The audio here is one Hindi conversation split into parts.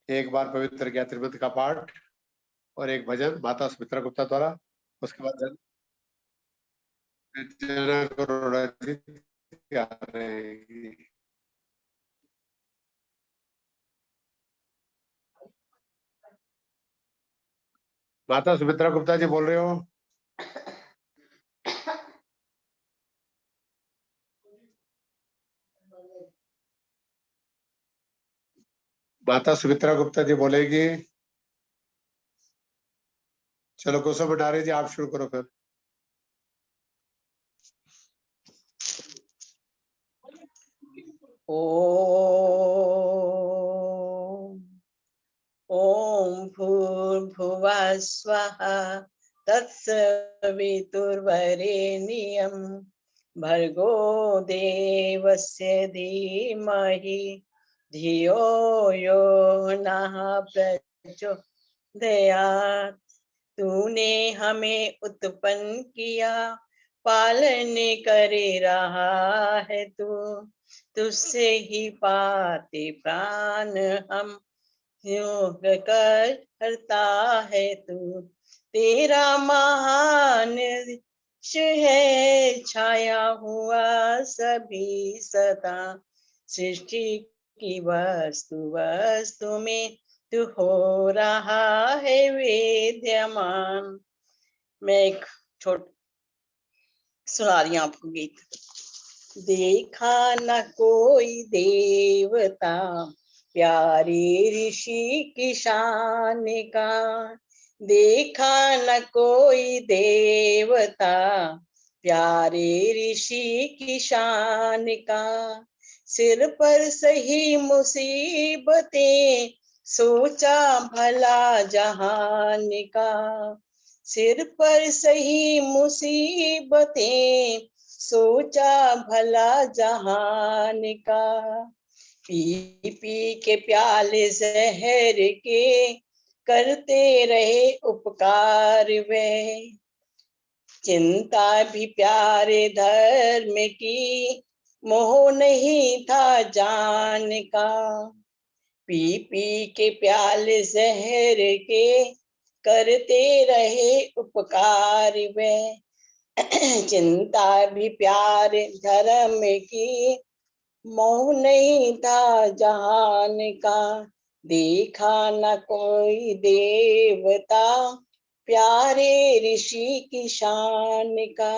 एक बार पवित्र गायत्री मंत्र का पाठ और एक भजन माता सुमित्रा गुप्ता द्वारा। उसके बाद जनक अरोड़ा जी आ रहेगी। माता सुमित्रा गुप्ता जी बोल रहे हो? माता सुमित्रा गुप्ता जी बोलेगी। चलो कुसुम भंडारी जी आप शुरू करो फिर। ओम भूर्भुवः स्वः तत्सवितुर्वरेण्यं भर्गो देवस्य धीमहि धियो यो नः प्रचोदयात्। तूने हमें उत्पन्न किया, पालन कर रहा है तू, तुझसे ही पाते प्राण हम, योग करता है तू। तेरा महान है छाया हुआ सभी सदा, सृष्टि की वस्तु वस्तु में तू हो रहा है विद्यमान। मैं एक छोट सुना रही हूँ आपको गीत। देखा न कोई देवता प्यारे ऋषि की शान का, देखा न कोई देवता प्यारे ऋषि की शान का। सिर पर सही मुसीबतें सोचा भला जहान का, सिर पर सही मुसीबतें सोचा भला जहान का। पी पी के प्याले जहर के करते रहे उपकार वे, चिंता भी प्यारे धर्म की मोह नहीं था जान का। पी पी के प्याले जहर के करते रहे उपकार वे, चिंता भी प्यार धर्म की मोह नहीं था जहान का। देखा न कोई देवता प्यारे ऋषि की शान का।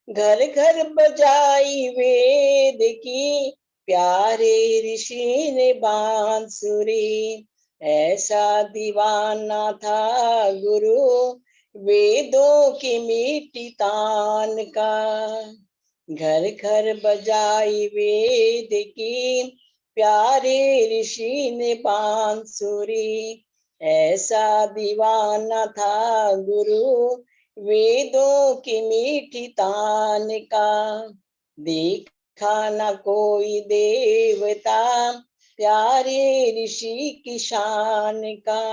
घर घर बजाई वेद की प्यारे ऋषि ने बांसुरी, ऐसा दीवाना था गुरु वेदों की मीठी तान का। घर घर बजाई वेद की प्यारे ऋषि ने बांसुरी, ऐसा दीवाना था गुरु वेदों की मीठी तान का। देखा न कोई देवता प्यारे ऋषि की शान का।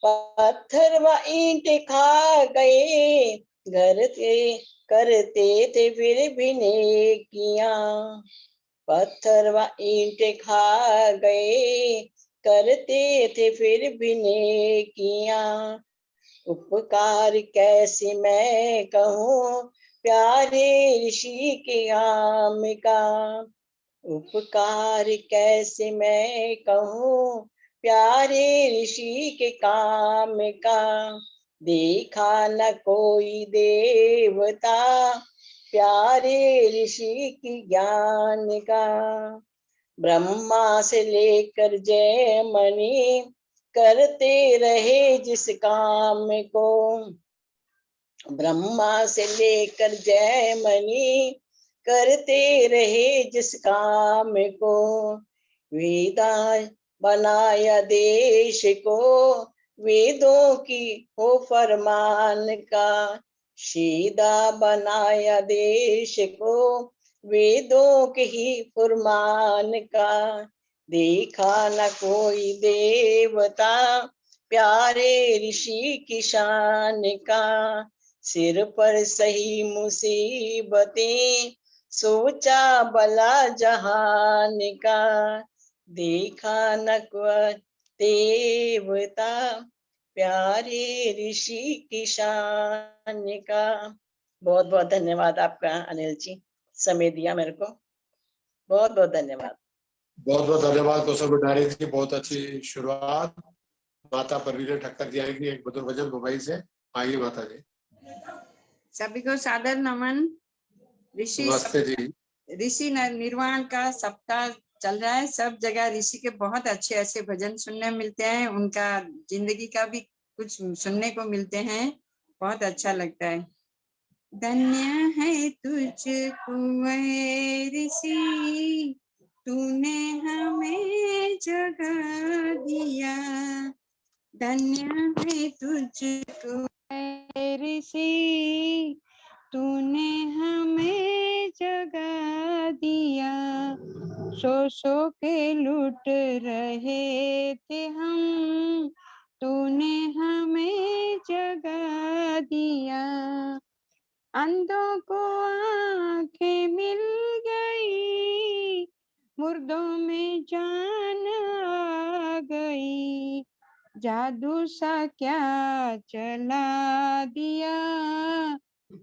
पत्थर व ईंट खा गए घर के करते थे फिर भी नेकियां, पत्थर व ईंट खा गए करते थे फिर भी नेकियां। उपकार कैसे मैं कहूँ प्यारे ऋषि के आम का, उपकार कैसे मैं कहूँ प्यारे ऋषि के काम का। देखा न कोई देवता प्यारे ऋषि की ज्ञान का। ब्रह्मा से लेकर जय मणि करते रहे जिस काम को, ब्रह्मा से लेकर जय मणि करते रहे जिस काम को। वेदा बनाया देश को वेदों की हो फरमान का, सीधा बनाया देश को वेदों के ही फरमान का। देखा न कोई देवता प्यारे ऋषि की शान का। सिर पर सही मुसीबतें सोचा भला जहान का। देखा न कोई देवता, प्यारे ऋषि की शान का। बहुत बहुत धन्यवाद आपका अनिल जी, समय दिया मेरे को। बहुत बहुत धन्यवाद। बहुत बहुत धन्यवाद कौशल भंडारी जी, बहुत अच्छी शुरुआत। माता परवीन ठक्कर जी आएंगी एक मधुर भजन मुंबई से। आइए माता जी। सभी को सादर नमन। नमस्ते जी। ऋषि निर्वाण का सप्ताह चल रहा है, सब जगह ऋषि के बहुत अच्छे अच्छे भजन सुनने मिलते हैं, उनका जिंदगी का भी कुछ सुनने को मिलते हैं, बहुत अच्छा लगता है। धन्य है तुझको ऐ ऋषि, तूने हमें जगा दिया। धन्य है तुझको ऐ ऋषि, तूने हमें जगा दिया। सो के लूट रहे थे हम, तूने हमें जगा दिया। अंधों को आंखें मिल गई, मुर्दों में जान आ गई। जादू सा क्या चला दिया,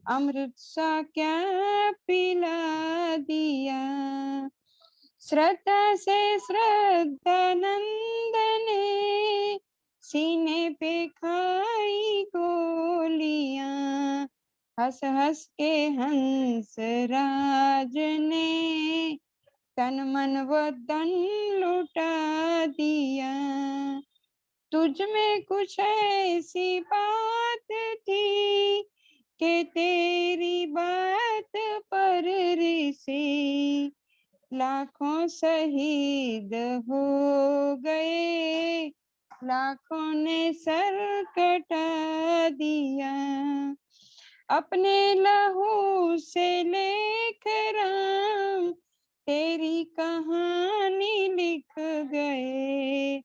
अमृत सा क्या पिला दिया। श्रद्धा से श्रद्धा नंदने, सीने पे खाई गोलियां। हंस हंस के हंस राज ने, तन मन वतन लुटा दिया। तुझ में कुछ ऐसी बात थी, कि तेरी बात पर ऋषि लाखों शहीद हो गए, लाखों ने सर कटा दिया। अपने लहू से लेख राम, तेरी कहानी लिख गए।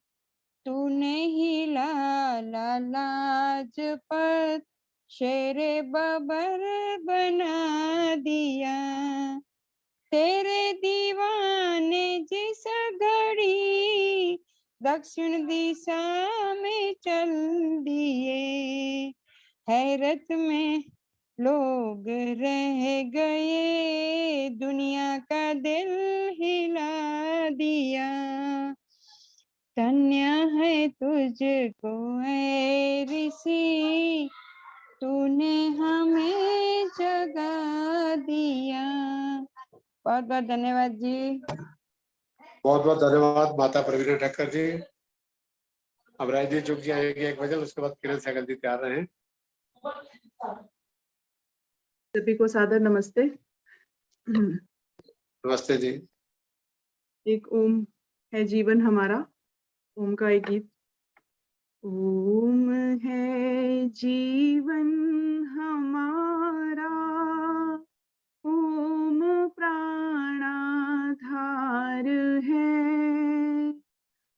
तूने ही लाला लाजपत, शेरे बबर बना दिया। तेरे दीवाने जिस घड़ी, दक्षिण दिशा में चल दिए। हैरत में लोग रह गए, दुनिया का दिल हिला दिया। धन्य है तुझको ऐ ऋषि, तूने हमें जगा दिया। बहुत बहुत धन्यवाद जी। बहुत बहुत धन्यवाद माता परवीन ठक्कर जी। अब राजदीप चुग जी आएंगे एक भजन, उसके बाद किरण सहगल जी तैयार रहे। सभी को सादर नमस्ते। नमस्ते जी। एक ओम है जीवन हमारा, ओम का एक गीत। ओम है जीवन हमारा, ओम प्राणाधार है।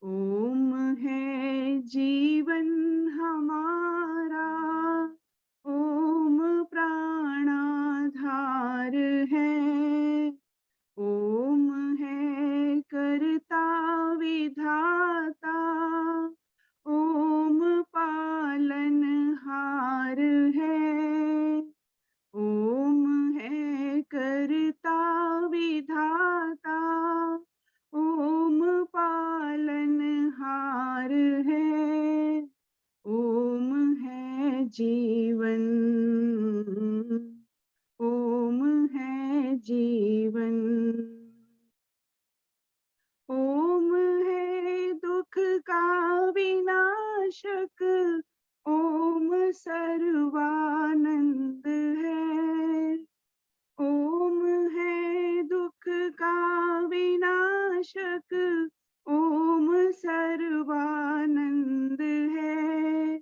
ओम है जीवन हमारा, ओम प्राणाधार है। ओम है कर्ता विधाता, ओम पालनहार है। ओम है कर्ता विधाता, ओम पालनहार है। ओम है जीवन, ओम है जीवन। ओम है दुख का विनाशक, ओम सर्वानंद है। ओम है दुख का विनाशक, ओम सर्वानंद है।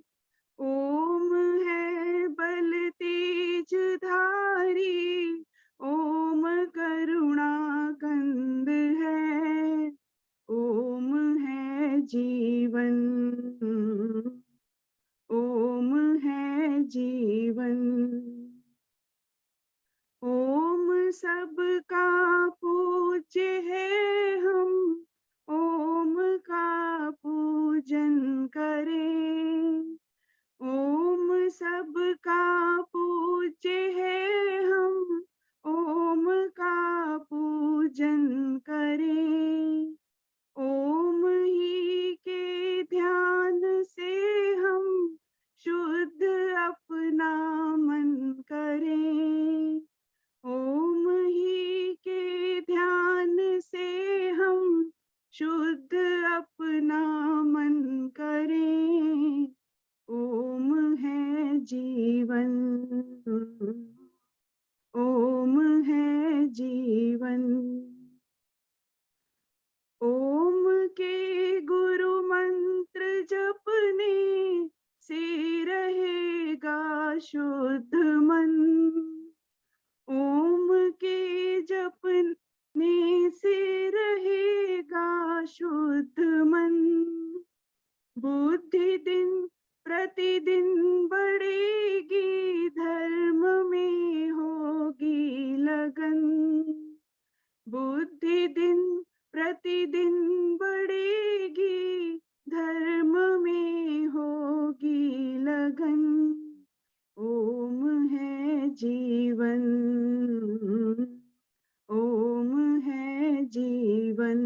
ओम है बल तेज धारी, ओम करुणा कंद है। ओम है जीवन, ओम है जीवन। ओम सबका पूज्य है हम, ओम शुद्ध मन। ओम के जपने से रहेगा शुद्ध मन। बुद्धि दिन प्रतिदिन बढ़ेगी, धर्म में होगी लगन। बुद्धि दिन प्रतिदिन बढ़ेगी, धर्म में होगी लगन। ओम है जीवन, ओम है जीवन।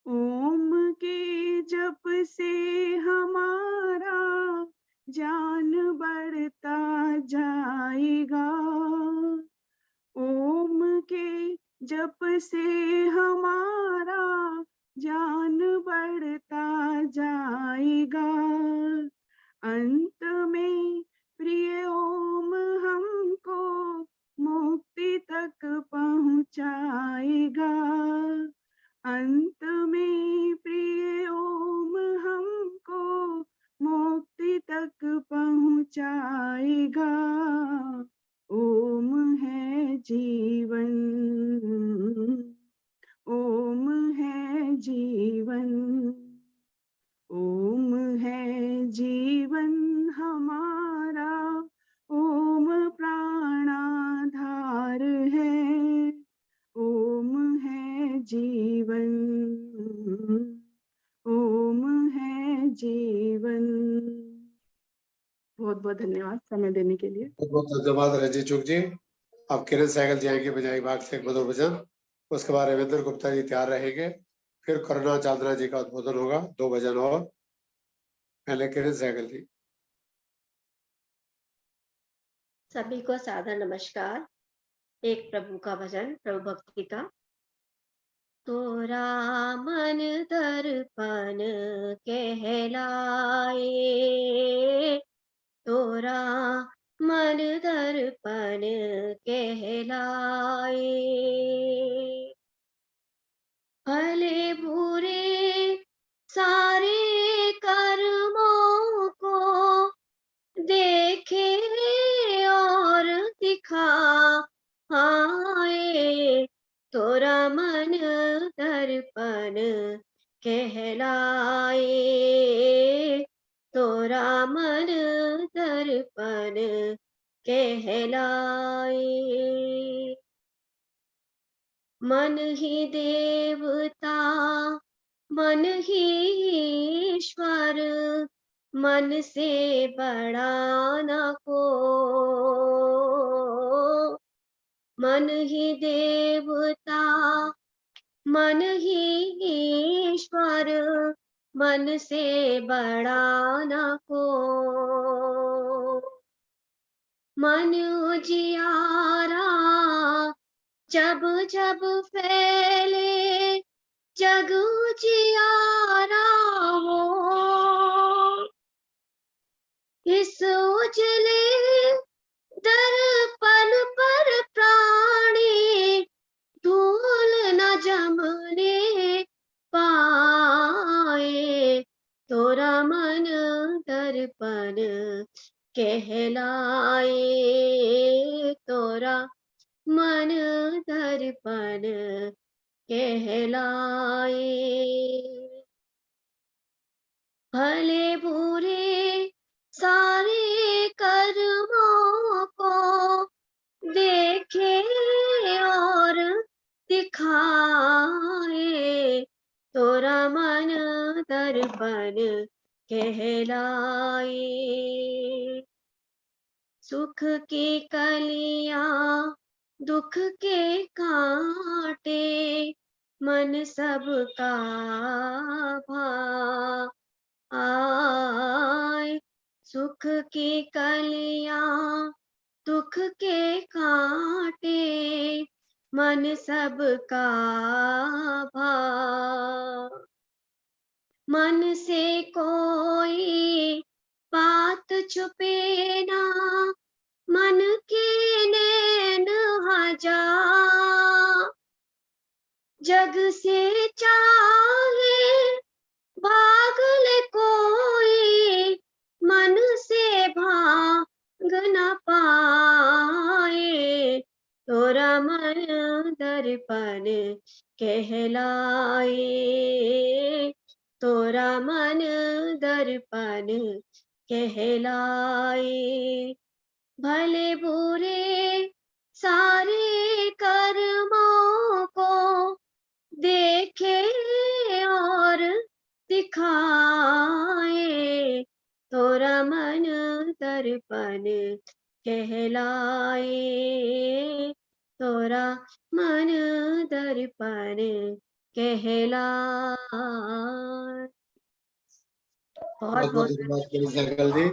ओम के जप से हमारा ज्ञान बढ़ता जाएगा। ओम के जप से हमारा ज्ञान बढ़ता जाएगा। अंत में प्रिय ओम हमको मुक्ति तक पहुँचाएगा। अंत में प्रिय ओम हमको मुक्ति तक पहुँचाएगा। ओम है जीवन, ओम है जीवन। ओम है जीवन हमारा, ओम प्राणाधार है। ओम है जीवन, ओम है जीवन। बहुत बहुत धन्यवाद समय देने के लिए। बहुत बहुत धन्यवाद रंजीत चुग जी। अब किरण सहगल जी आएंगे बजाई बाग से एक मधुर भजन। उसके बाद रविंद्र गुप्ता जी तैयार रहेंगे। फिर करुणा चांदना जी का उद्बोधन होगा, 2 भजन और। पहले किरण सहगल जी। सभी को सादर नमस्कार। एक प्रभु का भजन, प्रभु भक्ति का। तोरा मन दर्पण कहलाए, तोरा मन दर्पण कहलाए। भले बुरे सारे कर्मों को देखे और दिखाए, तोरा मन दर्पण कहलाए, तोरा मन दर्पण कहलाए। मन ही देवता मन ही ईश्वर, मन से बड़ा न को। मन ही देवता मन ही ईश्वर, मन से बड़ा न को। मन उजियारा जब जब फैले, जग उजियारा हो। इस उजले दर्पण पर प्राणी धूल न जमने पाए, तोरा मन दर्पण कहलाए, तोरा मन दर्पण कहलाए। भले बुरे सारे कर्मों को देखे और दिखाए, तोरा मन दर्पण कहलाए। सुख की कलियां दुख के कांटे, मन सबका भाए। सुख की कलियां दुख के कांटे, मन सबका भाए। मन से कोई बात छुपे ना, मन के नैन हजार। जग से चाहे भाग ले कोई, मन से भाग दर्पण कहलाए, तोरा मन दर्पण कहलाए। भले बुरे सारे कर्मों को देखे और दिखाए, तोरा मन दर्पण कहलाए, तोरा मन दर्पण कहलाए। बहुत बहुत धन्यवाद केरल सहगल जी।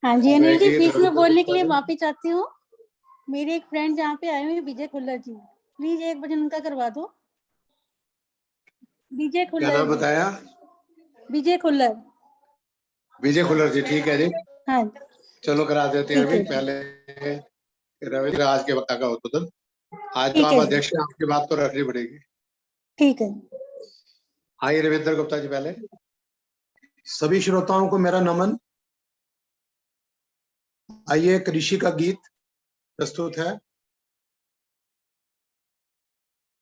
हाँ जी अनिल जी, बैठिए, बीच में रविंद्र बोलने के लिए गुप्ता जी। माफी चाहती हूँ। मेरे एक फ्रेंड जहाँ पे आए हुए हैं, विजय खुल्लर जी, प्लीज एक भजन उनका करवा दो। विजय क्या खुल्लर नाम जी, बताया? विजय खुल्लर। विजय खुल्लर जी, ठीक है जी, हाँ चलो करा देते हैं। ठीक अभी है जी, पहले रविंद्र आज के वक्ता का उद्बोधन। आज तो ठीक आप है जी, अध्यक्ष हैं, आपकी बात तो रखनी पड़ेगी। ठीक है। आइए रविंद्र गुप्ता जी पहले। सभी श्रोताओं को मेरा नमन। आइए एक ऋषि का गीत प्रस्तुत है।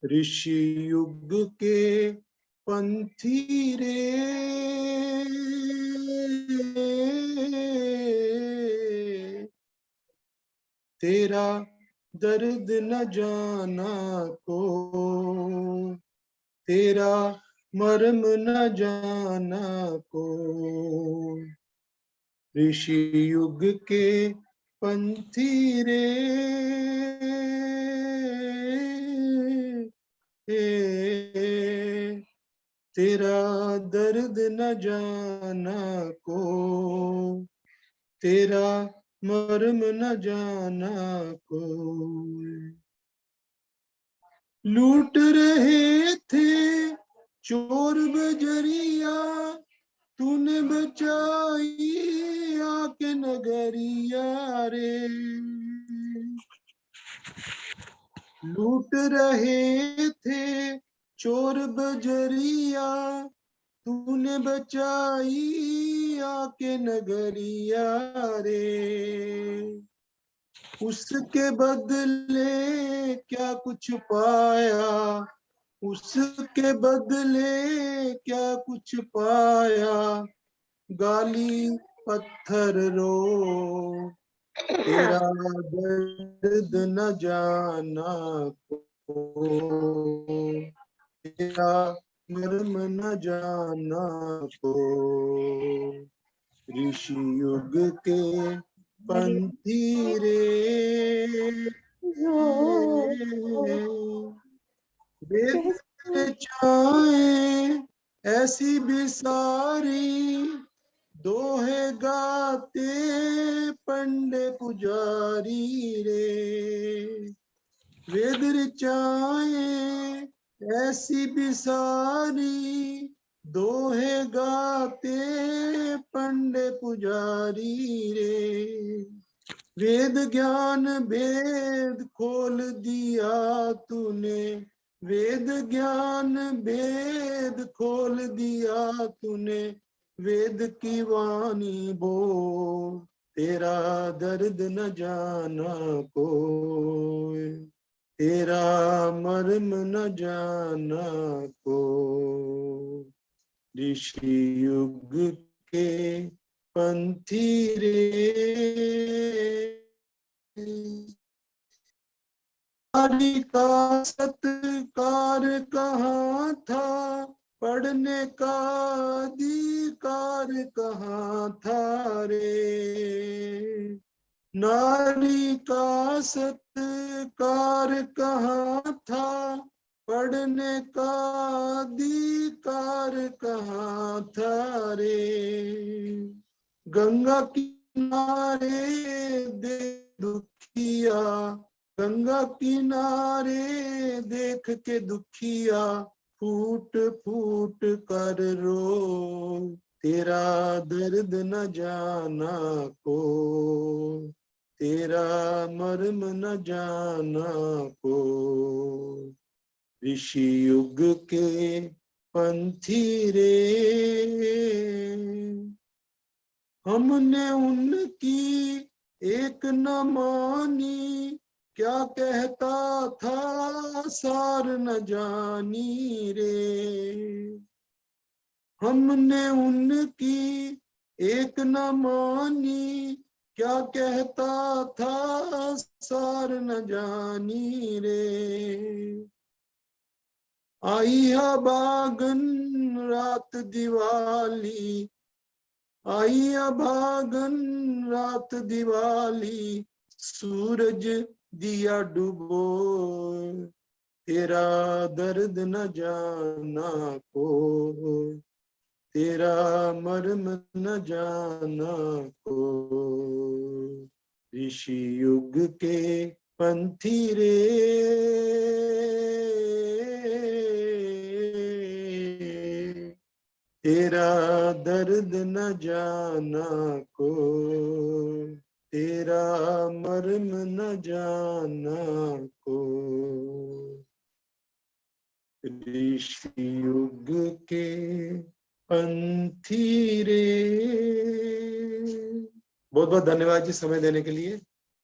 ऋषि युग के पंथी रे, तेरा दर्द न जाना को, तेरा मर्म न जाना को। ऋषि युग के पंथी रे, तेरा दर्द न जाना को, तेरा मर्म न जाना को। लूट रहे थे चोर बजरिया, तूने बचाई आके नगरिया रे। लूट रहे थे चोर बजरिया, तूने बचाई आके नगरिया रे। उसके बदले क्या कुछ पाया, उसके बदले क्या कुछ पाया। गाली पत्थर रो, तेरा दर्द न जाना को, तेरा मर्म न जाना को। ऋषि युग के पंथी रे, वेद चाहे ऐसी बिसारी, दोहे गाते पंडे पुजारी रे। वेद ऋचाएं ऐसी बिसारी, दोहे गाते पंडे पुजारी रे। वेद ज्ञान वेद खोल दिया तूने, वेद ज्ञान वेद खोल दिया तूने। वेद की वाणी बोल, तेरा दर्द न जाना कोई, तेरा मर्म न जाना को। ऋषि युग के पंथी रे, नारी का सत्कार कहाँ था, पढ़ने का अधिकार कहाँ था रे। नारी का सत्कार कहाँ था, पढ़ने का अधिकार कहाँ था रे। गंगा किनारे दे दुखिया, गंगा किनारे देख के दुखिया, फूट फूट कर रो, तेरा दर्द न जाना को, तेरा मर्म न जाना को। ऋषि युग के पंथी रे, हमने उनकी एक न मानी, क्या कहता था सार न जानी रे। हमने उनकी एक न मानी, क्या कहता था सार न जानी रे। आई है बागन रात दिवाली, आई है बागन रात दिवाली, सूरज दिया डूबो, तेरा दर्द न जाना को, तेरा मर्म न जाना को। ऋषि युग के पंथी रे, तेरा दर्द न जाना को, तेरा मर्म न जाना को। ऋषि युग के पंथी रे। बहुत बहुत धन्यवाद जी समय देने के लिए।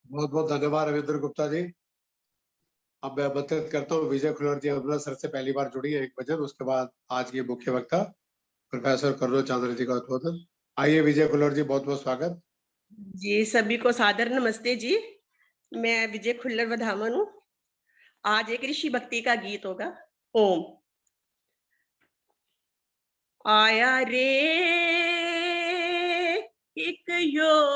बहुत बहुत धन्यवाद रविंद्र गुप्ता जी। अब मैं आमंत्रित करता हूँ विजय खुल्लर जी अमृतसर से पहली बार जुड़ी है एक भजन, उसके बाद आज के मुख्य वक्ता प्रोफेसर करुणा चांद्र जी का उद्बोधन। आइए विजय खुल्लर जी, बहुत बहुत स्वागत जी। सभी को सादर नमस्ते जी। मैं विजय खुल्लर वधामन हूँ। आज एक ऋषि भक्ति का गीत होगा। ओम। आया रे एक योगी,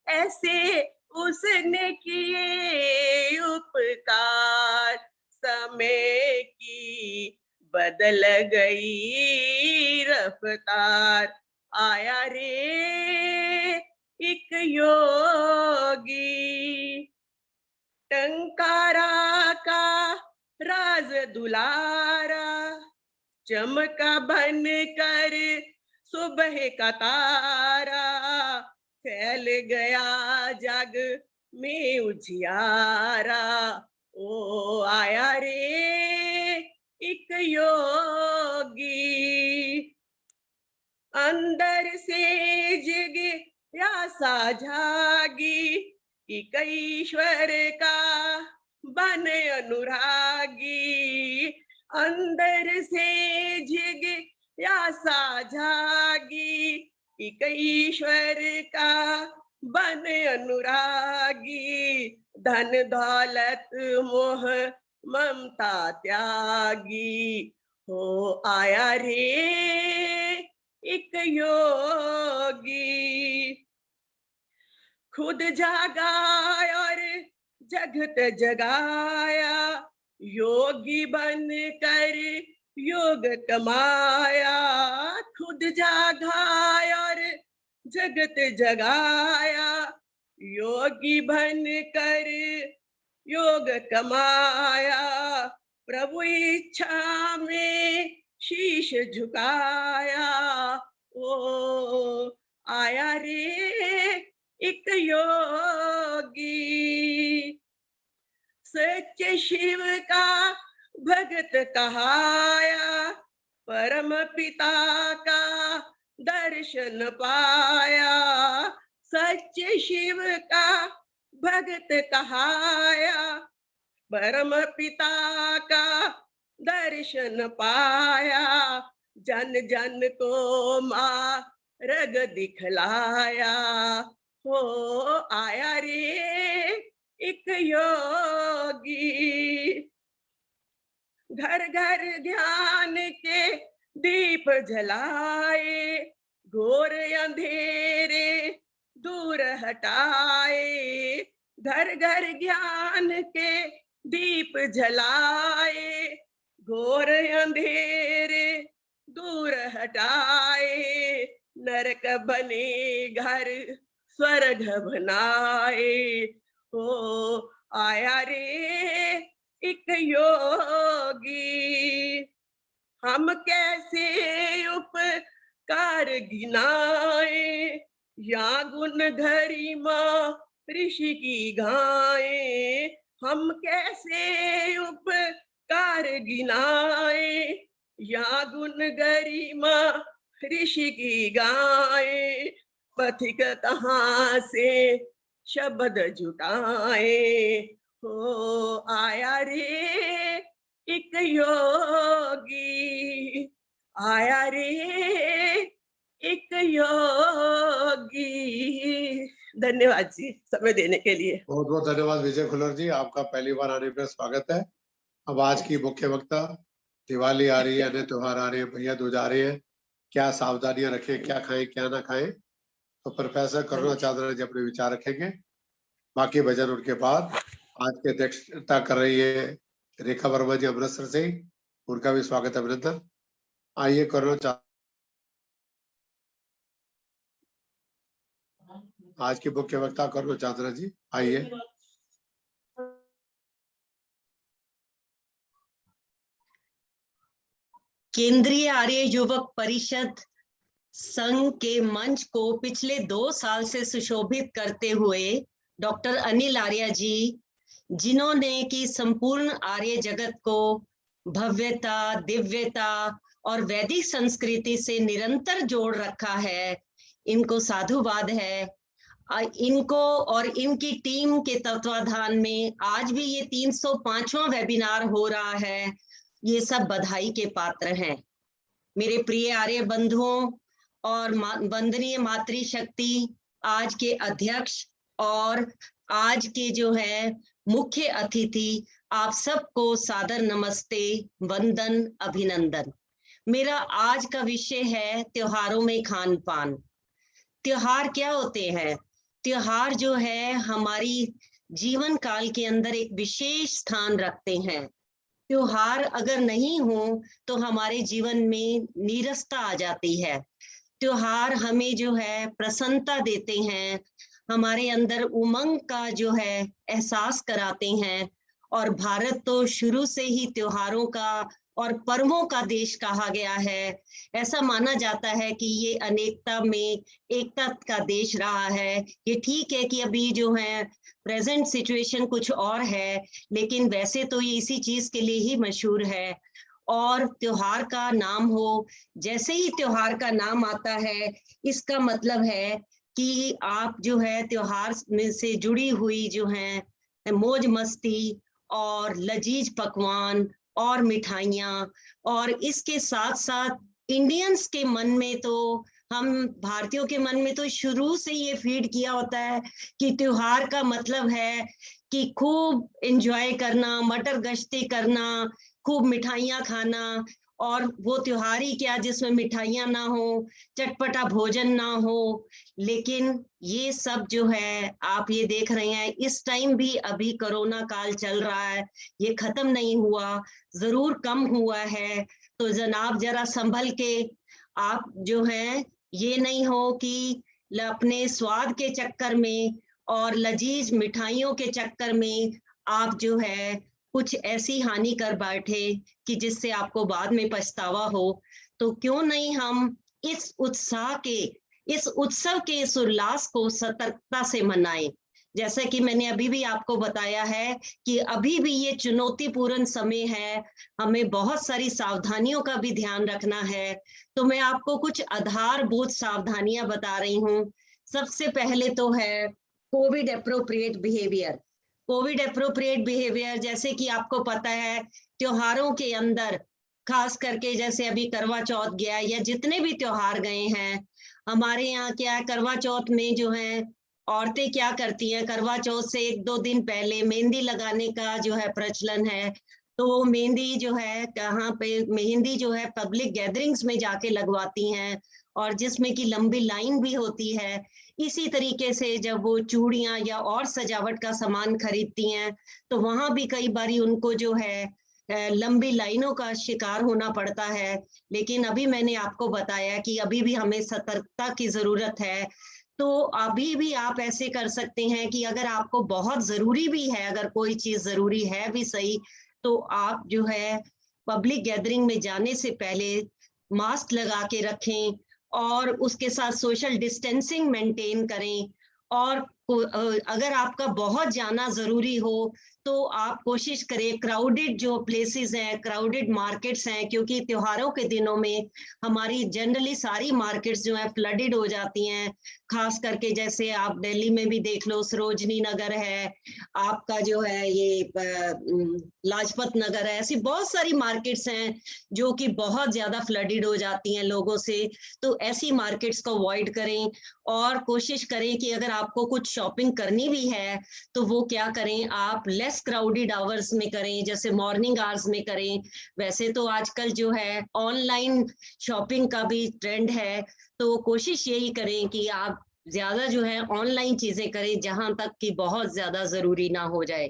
ऐसे उसने किए उपकार, समय की बदल गई रफ्तार। आया रे एक योगी, टंकारा का राज दुलारा, चमका बन कर सुबह का तारा, फैल गया जग में उजियारा। ओ आया रे एक योगी, अंदर से जिज्ञासा जागी, कि ईश्वर का बन अनुरागी। अंदर से जिज्ञासा जागी, कि ईश्वर का बन अनुरागी। धन दौलत मोह ममता त्यागी, हो आया रे एक योगी। खुद जागा और जगत जगाया, योगी बन कर योग कमाया। खुद जागा और जगत जगाया, योगी बन कर योग कमाया। प्रभु इच्छा में शीश झुकाया, ओ आया रे एक योगी। सच्चे शिव का भगत कहाया, परम पिता का दर्शन पाया। सच्चे शिव का भगत कहाया, परम पिता का दर्शन पाया। जन जन को मार्ग दिखलाया, हो आया रे एक योगी। घर घर ध्यान के दीप जलाए, घोर अंधेरे दूर हटाए। घर घर ज्ञान के दीप जलाए, घोर अंधेरे दूर हटाए। नरक बने घर स्वर्ग बनाए, हो आया रे एक योगी। हम कैसे उपकार गिनाए, या गुण गरिमा ऋषि की गाए। हम कैसे उपकार गिनाए, या गुण गरिमा ऋषि की गाए। पथिक कहाँ से शब्द जुटाए हो आया रे एक योगी, आया रे एक योगी। धन्यवाद जी समय देने के लिए। बहुत बहुत धन्यवाद विजय खुल्लर जी, आपका पहली बार आने पर स्वागत है। अब आज की मुख्य वक्ता, दिवाली आ रही है, अन्य त्योहार आ रहे हैं, भैया दूज आ रहे हैं, क्या सावधानियां रखें, क्या खाएं क्या ना खाएं, तो प्रोफेसर करुणा चांद्रा जी अपने विचार रखेंगे। बाकी भजन उनके बाद। आज की अध्यक्षता कर रही है रेखा वर्मा जी अमृतसर से, उनका भी स्वागत अभिनंदन। आइए करुणा, आज की मुख्य वक्ता करुणा चांद्रा जी, आइए। केंद्रीय आर्य युवक परिषद संघ के मंच को पिछले 2 साल से सुशोभित करते हुए डॉक्टर अनिल आर्य जी, जिन्होंने कि संपूर्ण आर्य जगत को भव्यता, दिव्यता और वैदिक संस्कृति से निरंतर जोड़ रखा है, इनको साधुवाद है। इनको और इनकी टीम के तत्वाधान में आज भी ये 305वां वेबिनार हो रहा है, ये सब बधाई के पात्र हैं। मेरे प्रिय आर्य बंधुओं और वंदनीय मातृशक्ति, आज के अध्यक्ष और आज के जो है मुख्य अतिथि, आप सबको सादर नमस्ते, वंदन, अभिनंदन। मेरा आज का विषय है त्योहारों में खान पान। त्योहार क्या होते हैं? त्योहार जो है हमारी जीवन काल के अंदर एक विशेष स्थान रखते हैं। त्योहार अगर नहीं हो तो हमारे जीवन में नीरसता आ जाती है। त्योहार हमें जो है प्रसन्नता देते हैं, हमारे अंदर उमंग का जो है एहसास कराते हैं। और भारत तो शुरू से ही त्योहारों का और पर्वों का देश कहा गया है। ऐसा माना जाता है कि ये अनेकता में एकता का देश रहा है। ये ठीक है कि अभी जो है प्रेजेंट सिचुएशन कुछ और है, लेकिन वैसे तो ये इसी चीज के लिए ही मशहूर है। और त्योहार का नाम हो, जैसे ही त्योहार का नाम आता है, इसका मतलब है कि आप जो है त्योहार में से जुड़ी हुई जो है मौज मस्ती और लजीज पकवान और मिठाइयाँ, और इसके साथ साथ इंडियंस के मन में तो, हम भारतीयों के मन में तो शुरू से ये फीड किया होता है कि त्योहार का मतलब है कि खूब एंजॉय करना, मटर गश्ती करना, खूब मिठाइयाँ खाना। और वो त्योहार ही क्या जिसमें मिठाइयाँ ना हो, चटपटा भोजन ना हो। लेकिन ये सब जो है आप ये देख रहे हैं, इस टाइम भी अभी कोरोना काल चल रहा है, ये खत्म नहीं हुआ, जरूर कम हुआ है। तो जनाब जरा संभल के आप जो है ये नहीं हो कि अपने स्वाद के चक्कर में और लजीज मिठाइयों के चक्कर में आप जो है कुछ ऐसी हानि कर बैठे कि जिससे आपको बाद में पछतावा हो। तो क्यों नहीं हम इस उत्साह के, इस उत्सव के इस उल्लास को सतर्कता से मनाएं। जैसे कि मैंने अभी भी आपको बताया है कि अभी भी ये चुनौतीपूर्ण समय है, हमें बहुत सारी सावधानियों का भी ध्यान रखना है। तो मैं आपको कुछ आधारभूत सावधानियां बता रही हूँ। सबसे पहले तो है Covid appropriate behaviour. Covid appropriate behaviour जैसे कि आपको पता है त्योहारों के अंदर, खास करके जैसे अभी करवा चौथ गया या जितने भी त्योहार गए हैं, हमारे यहाँ क्या है, करवा चौथ में जो है औरतें क्या करती हैं, करवा चौथ से 1-2 दिन पहले मेहंदी लगाने का जो है प्रचलन है। तो मेहंदी जो है कहाँ पे, मेहंदी जो है पब्लिक गैदरिंग्स में जाके लगवाती हैं, और जिसमें कि लंबी लाइन भी होती है। इसी तरीके से जब वो चूड़ियां या और सजावट का सामान खरीदती हैं, तो वहां भी कई बारी उनको जो है लंबी लाइनों का शिकार होना पड़ता है। लेकिन अभी मैंने आपको बताया कि अभी भी हमें सतर्कता की जरूरत है। तो अभी भी आप ऐसे कर सकते हैं कि अगर आपको बहुत जरूरी भी है, अगर कोई चीज जरूरी है भी सही, तो आप जो है पब्लिक गैदरिंग में जाने से पहले मास्क लगा के रखें और उसके साथ सोशल डिस्टेंसिंग मेंटेन करें। और अगर आपका बहुत जाना जरूरी हो तो आप कोशिश करें क्राउडेड जो प्लेसेस हैं, क्राउडेड मार्केट्स हैं, क्योंकि त्योहारों के दिनों में हमारी जनरली सारी मार्केट्स जो है फ्लडेड हो जाती हैं। खास करके जैसे आप दिल्ली में भी देख लो, सरोजनी नगर है, आपका जो है ये लाजपत नगर है, ऐसी बहुत सारी मार्केट्स हैं जो कि बहुत ज्यादा फ्लडेड हो जाती हैं लोगों से। तो ऐसी मार्केट्स को अवॉइड करें और कोशिश करें कि अगर आपको कुछ शॉपिंग करनी भी है तो वो क्या करें, आप लेस क्राउडेड आवर्स में करें, जैसे मॉर्निंग आवर्स में करें। वैसे तो आजकल जो है ऑनलाइन शॉपिंग का भी ट्रेंड है, तो कोशिश यही करें कि आप ज्यादा जो है ऑनलाइन चीजें करें जहां तक कि बहुत ज्यादा जरूरी ना हो जाए।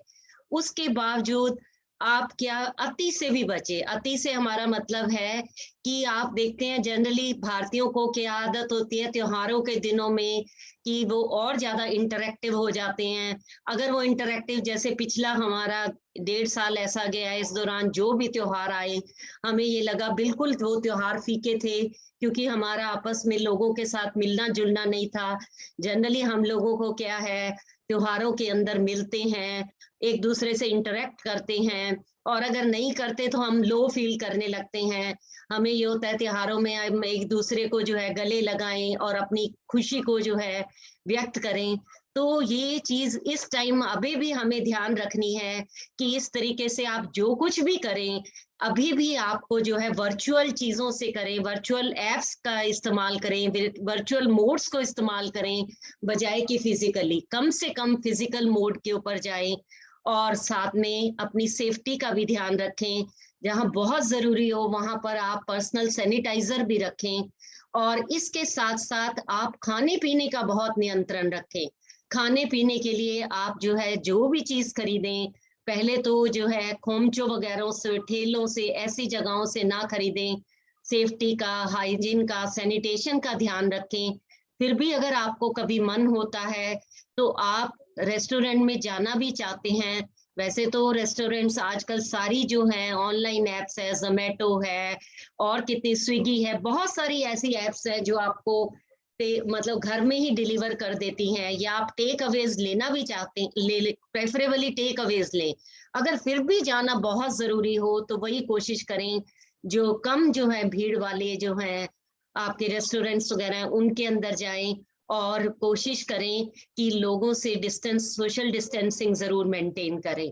उसके बावजूद आप क्या अति से भी बचे। अति से हमारा मतलब है कि आप देखते हैं जनरली भारतीयों को क्या आदत होती है त्योहारों के दिनों में कि वो और ज्यादा इंटरेक्टिव हो जाते हैं। अगर वो इंटरेक्टिव, जैसे पिछला हमारा 1.5 साल ऐसा गया, इस दौरान जो भी त्योहार आए हमें ये लगा बिल्कुल वो त्योहार फीके थे, क्योंकि हमारा आपस में लोगों के साथ मिलना जुलना नहीं था। जनरली हम लोगों को क्या है, त्योहारों के अंदर मिलते हैं, एक दूसरे से इंटरेक्ट करते हैं, और अगर नहीं करते तो हम लो फील करने लगते हैं। हमें ये होता है त्योहारों में हम एक दूसरे को जो है गले लगाएं और अपनी खुशी को जो है व्यक्त करें। तो ये चीज इस टाइम अभी भी हमें ध्यान रखनी है कि इस तरीके से आप जो कुछ भी करें अभी भी आपको जो है वर्चुअल चीजों से करें, वर्चुअल एप्स का इस्तेमाल करें, वर्चुअल मोड्स को इस्तेमाल करें, बजाय कि फिजिकली। कम से कम फिजिकल मोड के ऊपर जाएं और साथ में अपनी सेफ्टी का भी ध्यान रखें। जहां बहुत जरूरी हो वहां पर आप पर्सनल सैनिटाइजर भी रखें, और इसके साथ साथ आप खाने पीने का बहुत नियंत्रण रखें। खाने पीने के लिए आप जो है जो भी चीज खरीदें, पहले तो जो है खोमचो वगैरह से, ठेलों से, ऐसी जगहों से ना खरीदें। सेफ्टी का, हाइजीन का, सैनिटेशन का ध्यान रखें। फिर भी अगर आपको कभी मन होता है तो आप रेस्टोरेंट में जाना भी चाहते हैं, वैसे तो रेस्टोरेंट्स आजकल सारी जो है ऑनलाइन एप्स है, जोमेटो है और कितनी स्विगी है, बहुत सारी ऐसी एप्स है जो आपको मतलब घर में ही डिलीवर कर देती हैं। या आप टेक अवेज लेना भी चाहते हैं, प्रेफरेबली टेक अवेज लें। अगर फिर भी जाना बहुत जरूरी हो तो वही कोशिश करें जो कम जो है भीड़ वाले जो है आपके रेस्टोरेंट्स वगैरह हैं उनके अंदर जाएं, और कोशिश करें कि लोगों से डिस्टेंस, सोशल डिस्टेंसिंग जरूर मेंटेन करें।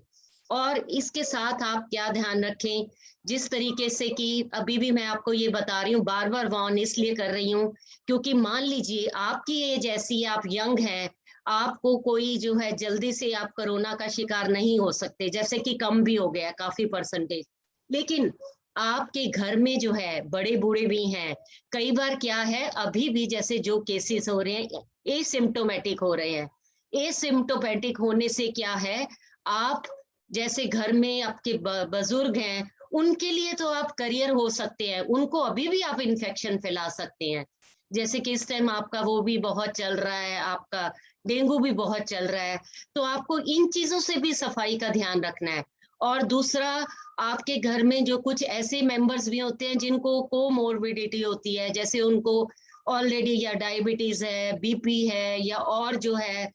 और इसके साथ आप क्या ध्यान रखें, जिस तरीके से कि अभी भी मैं आपको ये बता रही हूँ, बार बार वार्न इसलिए कर रही हूँ क्योंकि मान लीजिए आपकी एज ऐसी, आप यंग हैं, आपको कोई जो है जल्दी से आप कोरोना का शिकार नहीं हो सकते, जैसे कि कम भी हो गया काफी परसेंटेज। लेकिन आपके घर में जो है बड़े बूढ़े भी हैं, कई बार क्या है अभी भी जैसे जो केसेस हो रहे हैं एसिम्प्टोमेटिक हो रहे हैं। एसिम्प्टोमेटिक होने से क्या है, आप जैसे घर में आपके बुजुर्ग हैं उनके लिए तो आप करियर हो सकते हैं, उनको अभी भी आप इन्फेक्शन फैला सकते हैं। जैसे कि इस टाइम आपका वो भी बहुत चल रहा है, आपका डेंगू भी बहुत चल रहा है, तो आपको इन चीजों से भी सफाई का ध्यान रखना है। और दूसरा, आपके घर में जो कुछ ऐसे मेंबर्स भी होते हैं जिनको कोमोर्बिडिटी होती है, जैसे उनको ऑलरेडी या डायबिटीज है, बीपी है, या और जो है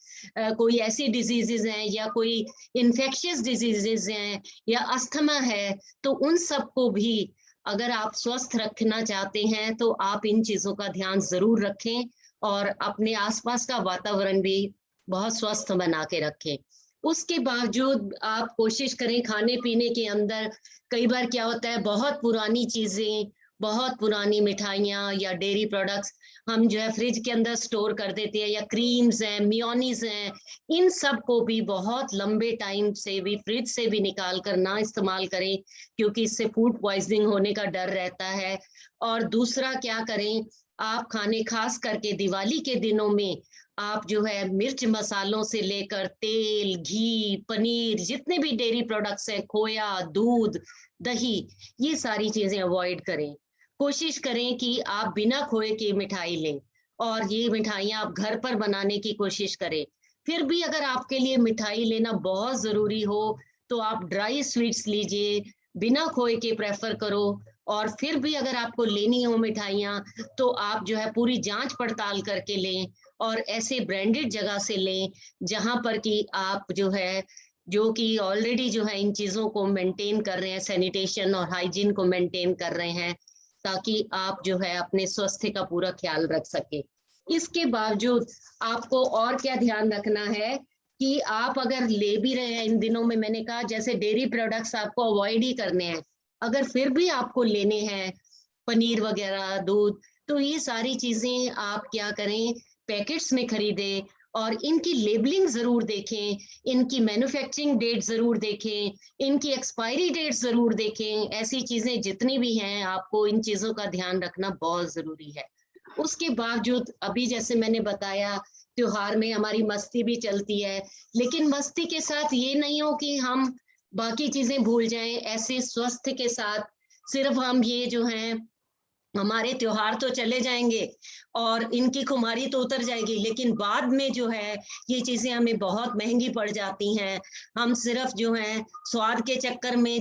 कोई ऐसी डिजीजेज हैं या कोई इन्फेक्शियस डिजीजेज हैं या अस्थमा है, तो उन सबको भी अगर आप स्वस्थ रखना चाहते हैं तो आप इन चीजों का ध्यान जरूर रखें और अपने आसपास का वातावरण भी बहुत स्वस्थ बना के रखें। उसके बावजूद आप कोशिश करें खाने पीने के अंदर, कई बार क्या होता है बहुत पुरानी चीजें, बहुत पुरानी मिठाइयाँ या डेयरी प्रोडक्ट्स हम जो है फ्रिज के अंदर स्टोर कर देते हैं, या क्रीम्स हैं, मियोनीज हैं, इन सब को भी बहुत लंबे टाइम से भी फ्रिज से भी निकाल कर ना इस्तेमाल करें, क्योंकि इससे फूड पॉइजनिंग होने का डर रहता है। और दूसरा क्या करें, आप खाने खास करके दिवाली के दिनों में आप जो है मिर्च मसालों से लेकर तेल, घी, पनीर, जितने भी डेयरी प्रोडक्ट्स हैं, खोया, दूध, दही, ये सारी चीजें अवॉइड करें। कोशिश करें कि आप बिना खोए की मिठाई लें और ये मिठाइयाँ आप घर पर बनाने की कोशिश करें। फिर भी अगर आपके लिए मिठाई लेना बहुत जरूरी हो तो आप ड्राई स्वीट्स लीजिए, बिना खोए के प्रेफर करो। और फिर भी अगर आपको लेनी हो मिठाइयाँ तो आप जो है पूरी जांच पड़ताल करके लें और ऐसे ब्रांडेड जगह से लें जहां पर कि आप जो कि ऑलरेडी इन चीजों को मेंटेन कर रहे हैं, सैनिटेशन और हाइजीन को मेंटेन कर रहे हैं, ताकि आप अपने स्वास्थ्य का पूरा ख्याल रख सके। इसके बावजूद आपको और क्या ध्यान रखना है कि आप अगर ले भी रहे हैं, इन दिनों में मैंने कहा जैसे डेयरी प्रोडक्ट्स आपको अवॉइड ही करने हैं, अगर फिर भी आपको लेने हैं पनीर वगैरह, दूध, तो ये सारी चीजें आप क्या करें, पैकेट्स में खरीदें और इनकी लेबलिंग जरूर देखें, इनकी मैन्युफैक्चरिंग डेट जरूर देखें, इनकी एक्सपायरी डेट जरूर देखें। ऐसी चीजें जितनी भी हैं आपको इन चीजों का ध्यान रखना बहुत जरूरी है। उसके बावजूद अभी जैसे मैंने बताया, त्योहार में हमारी मस्ती भी चलती है, लेकिन मस्ती के साथ ये नहीं हो कि हम बाकी चीजें भूल जाएं। ऐसे स्वस्थ के साथ सिर्फ हम ये हमारे त्योहार तो चले जाएंगे और इनकी खुमारी तो उतर जाएगी, लेकिन बाद में ये चीजें हमें बहुत महंगी पड़ जाती हैं। हम सिर्फ स्वाद के चक्कर में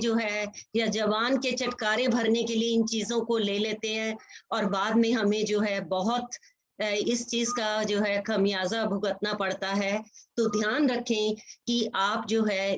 या जवान के चटकारे भरने के लिए इन चीजों को ले लेते हैं और बाद में हमें बहुत इस चीज का खमियाजा भुगतना पड़ता है। तो ध्यान रखें कि आप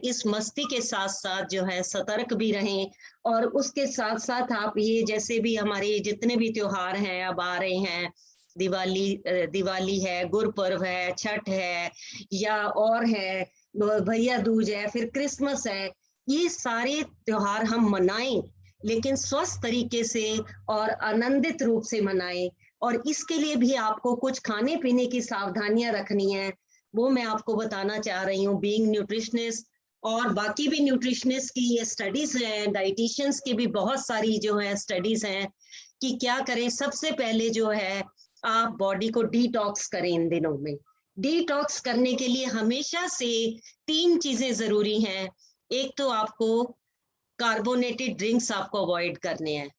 इस मस्ती के साथ साथ सतर्क भी रहें, और उसके साथ साथ आप ये जैसे भी हमारे जितने भी त्योहार हैं अब आ रहे हैं, दिवाली है, गुरपर्व है, छठ है, या और है भैया दूज है, फिर क्रिसमस है, ये सारे त्योहार हम मनाएं, लेकिन स्वस्थ तरीके से और आनंदित रूप से मनाएं। और इसके लिए भी आपको कुछ खाने पीने की सावधानियां रखनी है, वो मैं आपको बताना चाह रही हूँ। बीइंग न्यूट्रिशनिस्ट और बाकी भी न्यूट्रिशनिस्ट की ये स्टडीज हैं, डाइटिशियंस की भी बहुत सारी स्टडीज हैं कि क्या करें। सबसे पहले आप बॉडी को डिटॉक्स करें। इन दिनों में डिटॉक्स करने के लिए हमेशा से 3 चीजें जरूरी हैं। एक तो आपको कार्बोनेटेड ड्रिंक्स आपको अवॉइड करने हैं।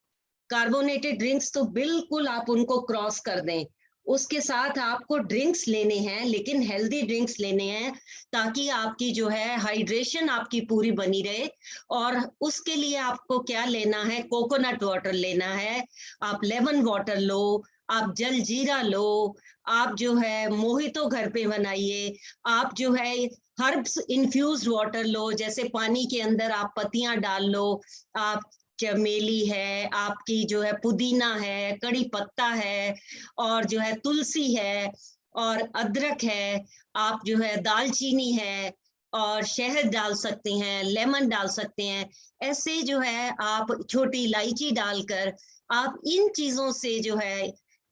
कार्बोनेटेड ड्रिंक्स तो बिल्कुल आप उनको क्रॉस कर दें। उसके साथ आपको ड्रिंक्स लेने हैं, लेकिन हेल्दी ड्रिंक्स लेने हैं, ताकि आपकी हाइड्रेशन आपकी पूरी बनी रहे। और उसके लिए आपको क्या लेना है, कोकोनट वाटर लेना है, आप लेमन वाटर लो, आप जल जीरा लो, आप मोहितो घर पे बनाइए, आप हर्ब्स इन्फ्यूज्ड वाटर लो, जैसे पानी के अंदर आप पत्तियां डाल लो, आप चमेली है, आपकी पुदीना है, कड़ी पत्ता है, और तुलसी है, और अदरक है, आप दालचीनी है, और शहद डाल सकते हैं, लेमन डाल सकते हैं। ऐसे आप छोटी इलायची डालकर आप इन चीजों से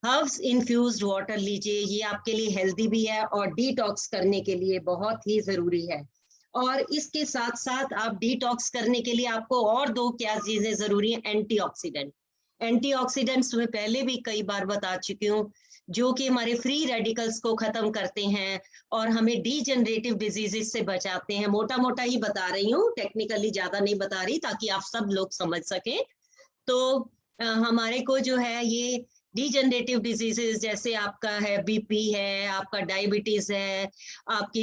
हर्ब्स इन्फ्यूज्ड वाटर लीजिए। ये आपके लिए हेल्दी भी है और डिटॉक्स करने के लिए बहुत ही जरूरी है। और इसके साथ साथ आप डिटॉक्स करने के लिए आपको और 2 क्या चीजें जरूरी हैं, एंटीऑक्सीडेंट। एंटीऑक्सीडेंट्स में पहले भी कई बार बता चुकी हूँ, जो कि हमारे फ्री रेडिकल्स को खत्म करते हैं और हमें डीजेनरेटिव डिजीजेस से बचाते हैं। मोटा मोटा ही बता रही हूँ, टेक्निकली ज्यादा नहीं बता रही, ताकि आप सब लोग समझ सकें। तो हमारे को ये डीजेनरेटिव डिजीजेस जैसे आपका है बीपी है, आपका डायबिटीज है, आपकी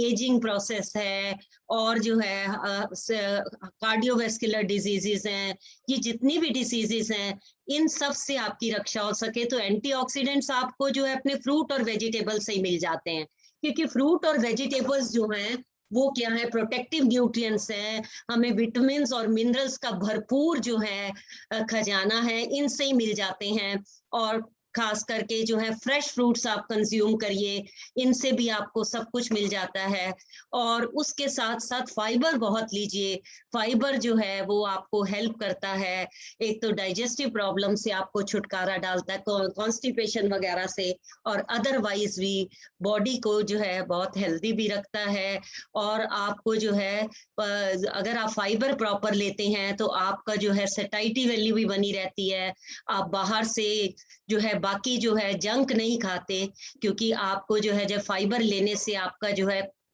एजिंग प्रोसेस है, और कार्डियोवैस्कुलर डिजीजेस हैं, ये जितनी भी डिजीजेस हैं, इन सब से आपकी रक्षा हो सके तो एंटीऑक्सीडेंट्स आपको अपने फ्रूट और वेजिटेबल से ही मिल जाते हैं। क्योंकि फ्रूट और वेजिटेबल्स वो क्या है, प्रोटेक्टिव न्यूट्रिएंट्स हैं, हमें विटामिन्स और मिनरल्स का भरपूर खजाना है, इनसे ही मिल जाते हैं। और खास करके फ्रेश फ्रूट्स आप कंज्यूम करिए, इनसे भी आपको सब कुछ मिल जाता है। और उसके साथ साथ फाइबर बहुत लीजिए। फाइबर वो आपको हेल्प करता है, एक तो डाइजेस्टिव प्रॉब्लम से आपको छुटकारा डालता है, कॉन्स्टिपेशन वगैरह से, और अदरवाइज भी बॉडी को बहुत हेल्दी भी रखता है। और आपको अगर आप फाइबर प्रॉपर लेते हैं तो आपका सेटाइटी वैल्यू भी बनी रहती है। आप बाहर से बाकी जंक नहीं खाते, क्योंकि आपको जब फाइबर लेने से आपका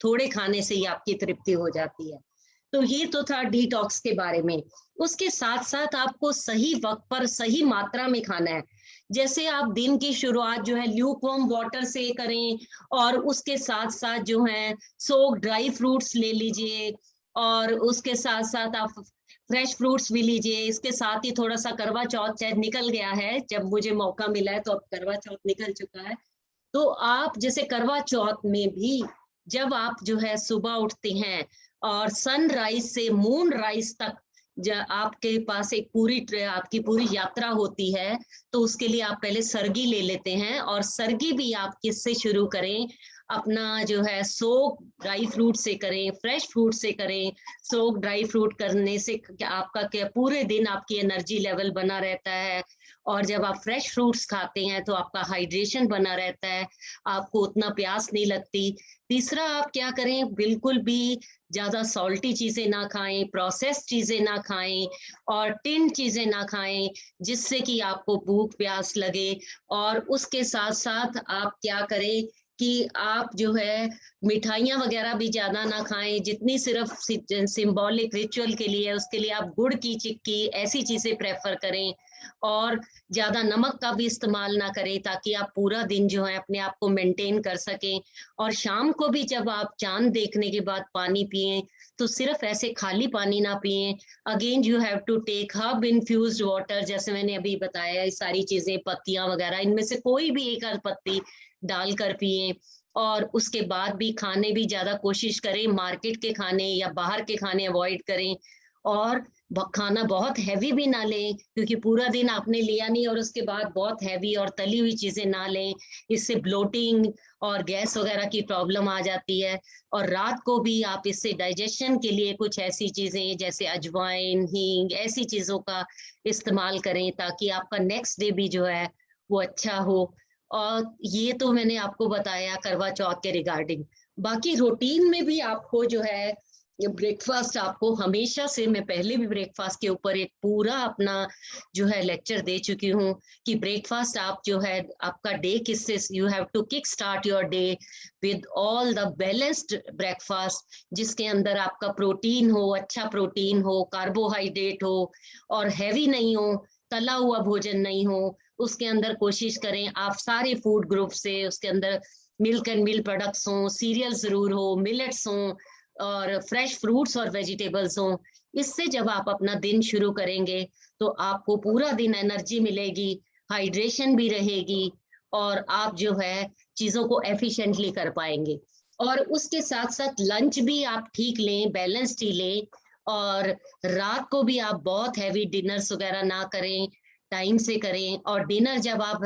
थोड़े खाने से ही आपकी तृप्ति हो जाती है। तो ये तो था डिटॉक्स के बारे में। उसके साथ साथ आपको सही वक्त पर सही मात्रा में खाना है। जैसे आप दिन की शुरुआत ल्यूकवार्म वाटर से करें, और उसके साथ साथ सोक ड्राई फ्रूट्स ले लीजिए, और उसके साथ साथ आप फ्रेश फ्रूट्स भी लीजिए। इसके साथ ही थोड़ा सा करवा चौथ शायद निकल गया है, जब मुझे मौका मिला है तो अब करवा चौथ निकल चुका है, तो आप जैसे करवा चौथ में भी जब आप जो है सुबह उठते हैं और सनराइज से मून राइज तक आपके पास एक आपकी पूरी यात्रा होती है, तो उसके लिए आप पहले सरगी ले लेते हैं। और सरगी भी आप किससे शुरू करें, अपना जो है सोक ड्राई फ्रूट से करें, फ्रेश फ्रूट से करें। सोक ड्राई फ्रूट करने से आपका क्या पूरे दिन आपकी एनर्जी लेवल बना रहता है, और जब आप फ्रेश फ्रूट्स खाते हैं तो आपका हाइड्रेशन बना रहता है, आपको उतना प्यास नहीं लगती। तीसरा, आप क्या करें, बिल्कुल भी ज्यादा सॉल्टी चीजें ना खाएं, प्रोसेस चीजें ना खाएं और टिन चीजें ना खाएं जिससे कि आपको भूख प्यास लगे। और उसके साथ साथ आप क्या करें कि आप जो है मिठाइयाँ वगैरह भी ज्यादा ना खाएं, जितनी सिर्फ सिंबॉलिक रिचुअल के लिए, उसके लिए आप गुड़ की चिक्की ऐसी चीजें प्रेफर करें। और ज्यादा नमक का भी इस्तेमाल ना करें ताकि आप पूरा दिन जो है अपने आप को मेंटेन कर सकें। और शाम को भी जब आप चांद देखने के बाद पानी पिएं तो सिर्फ ऐसे खाली पानी ना पिएं। Again you have to take herb infused water, जैसे मैंने अभी बताया, ये सारी चीजें, पत्तियां वगैरह, इनमें से कोई भी एक आध पत्ती डालकर पिएं। और उसके बाद भी खाने भी ज्यादा कोशिश करें, मार्केट के खाने या बाहर के खाने अवॉइड करें। और खाना बहुत हैवी भी ना लें, क्योंकि पूरा दिन आपने लिया नहीं और उसके बाद बहुत हैवी और तली हुई चीजें ना लें, इससे ब्लोटिंग और गैस वगैरह की प्रॉब्लम आ जाती है। और रात को भी आप इससे डाइजेशन के लिए कुछ ऐसी चीजें जैसे अजवाइन, हींग, ऐसी चीजों का इस्तेमाल करें ताकि आपका नेक्स्ट डे भी जो है वो अच्छा हो। और ये तो मैंने आपको बताया करवा चौथ के रिगार्डिंग। बाकी रूटीन में भी आपको जो है ब्रेकफास्ट, आपको हमेशा से, मैं पहले भी ब्रेकफास्ट के ऊपर एक पूरा अपना जो है लेक्चर दे चुकी हूँ कि ब्रेकफास्ट आप जो है आपका डे किससे, you have to kick start your day with all the balanced breakfast, जिसके अंदर आपका प्रोटीन हो, अच्छा प्रोटीन हो, कार्बोहाइड्रेट हो और हैवी नहीं हो, तला हुआ भोजन नहीं हो। उसके अंदर कोशिश करें आप सारे फूड ग्रुप से, उसके अंदर मिल्क एंड मिल्क प्रोडक्ट्स हो, सीरियल जरूर हो, मिलेट्स हो और फ्रेश फ्रूट्स और वेजिटेबल्स हो। इससे जब आप अपना दिन शुरू करेंगे तो आपको पूरा दिन एनर्जी मिलेगी, हाइड्रेशन भी रहेगी और आप जो है चीजों को एफिशिएंटली कर पाएंगे। और उसके साथ साथ लंच भी आप ठीक लें, बैलेंस्ड ही लें। और रात को भी आप बहुत हैवी डिनर्स वगैरह ना करें, टाइम से करें। और डिनर जब आप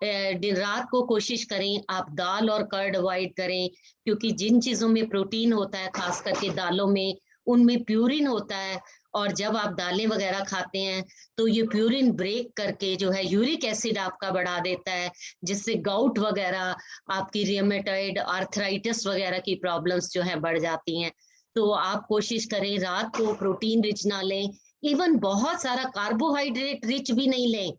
रात को कोशिश करें आप दाल और कर्ड अवॉइड करें, क्योंकि जिन चीजों में प्रोटीन होता है, खास करके दालों में, उनमें प्यूरिन होता है। और जब आप दालें वगैरह खाते हैं तो ये प्यूरिन ब्रेक करके जो है यूरिक एसिड आपका बढ़ा देता है, जिससे गाउट वगैरह, आपकी रियमेटॉइड आर्थराइटिस वगैरह की प्रॉब्लम्स जो है बढ़ जाती हैं। तो आप कोशिश करें रात को प्रोटीन रिच ना लें, इवन बहुत सारा कार्बोहाइड्रेट रिच भी नहीं लें,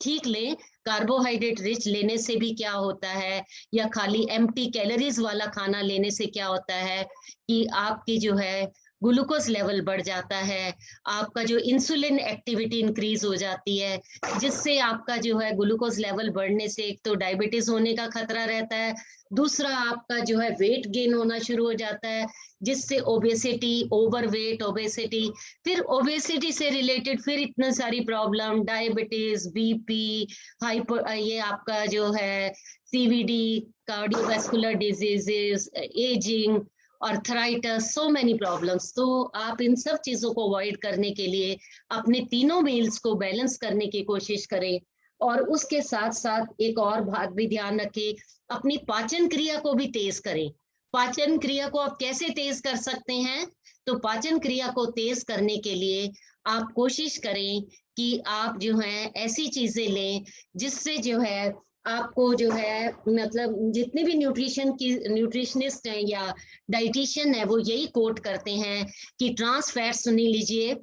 ठीक लें। कार्बोहाइड्रेट रिच लेने से भी क्या होता है, या खाली एम्प्टी कैलोरीज वाला खाना लेने से क्या होता है कि आपकी जो है ग्लूकोज लेवल बढ़ जाता है, आपका जो इंसुलिन एक्टिविटी इंक्रीज हो जाती है, जिससे आपका जो है ग्लूकोज लेवल बढ़ने से एक तो डायबिटीज होने का खतरा रहता है, दूसरा आपका जो है वेट गेन होना शुरू हो जाता है, जिससे ओबेसिटी, ओवरवेट, ओबेसिटी, फिर ओबेसिटी से रिलेटेड फिर इतनी सारी प्रॉब्लम, डायबिटीज, बीपी, हाइपर, ये आपका जो है CVD, cardiovascular diseases, ageing, arthritis, so many problems. तो आप इन सब चीजों को अवॉइड करने के लिए अपने तीनों मील्स को बैलेंस करने की कोशिश करें। और उसके साथ साथ एक और बात भी ध्यान रखें, अपनी पाचन क्रिया को भी तेज करें। पाचन क्रिया को आप कैसे तेज कर सकते हैं, तो पाचन क्रिया को तेज करने के लिए आप कोशिश करें कि आप जो है ऐसी चीजें लें जिससे जो है आपको जो है, मतलब जितने भी न्यूट्रिशनिस्ट हैं या डाइटिशियन है वो यही कोट करते हैं कि ट्रांस फैट्स नहीं लीजिए,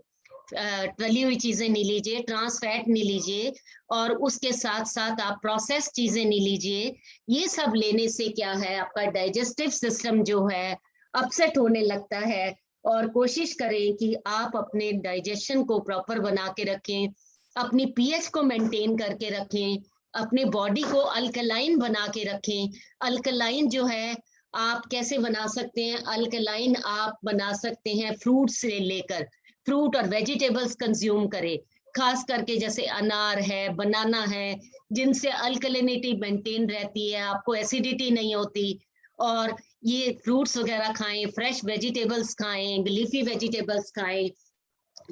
तली हुई चीजें नहीं लीजिए, ट्रांस फैट नहीं लीजिए, और उसके साथ साथ आप प्रोसेस चीजें नहीं लीजिए। ये सब लेने से क्या है, आपका डाइजेस्टिव सिस्टम जो है अपसेट होने लगता है। और कोशिश करें कि आप अपने डाइजेशन को प्रॉपर बना के रखें, अपनी पीएच को मेंटेन करके रखें, अपने बॉडी को अल्कलाइन बना के रखें। अल्कलाइन जो है आप कैसे बना सकते हैं, अल्कलाइन आप बना सकते हैं फ्रूट से लेकर, फ्रूट और वेजिटेबल्स कंज्यूम करें, खास करके जैसे अनार है, बनाना है, जिनसे अल्कलिनिटी मेंटेन रहती है, आपको एसिडिटी नहीं होती। और ये फ्रूट्स वगैरह खाएं, फ्रेश वेजिटेबल्स खाएं, लीफी वेजिटेबल्स खाएं।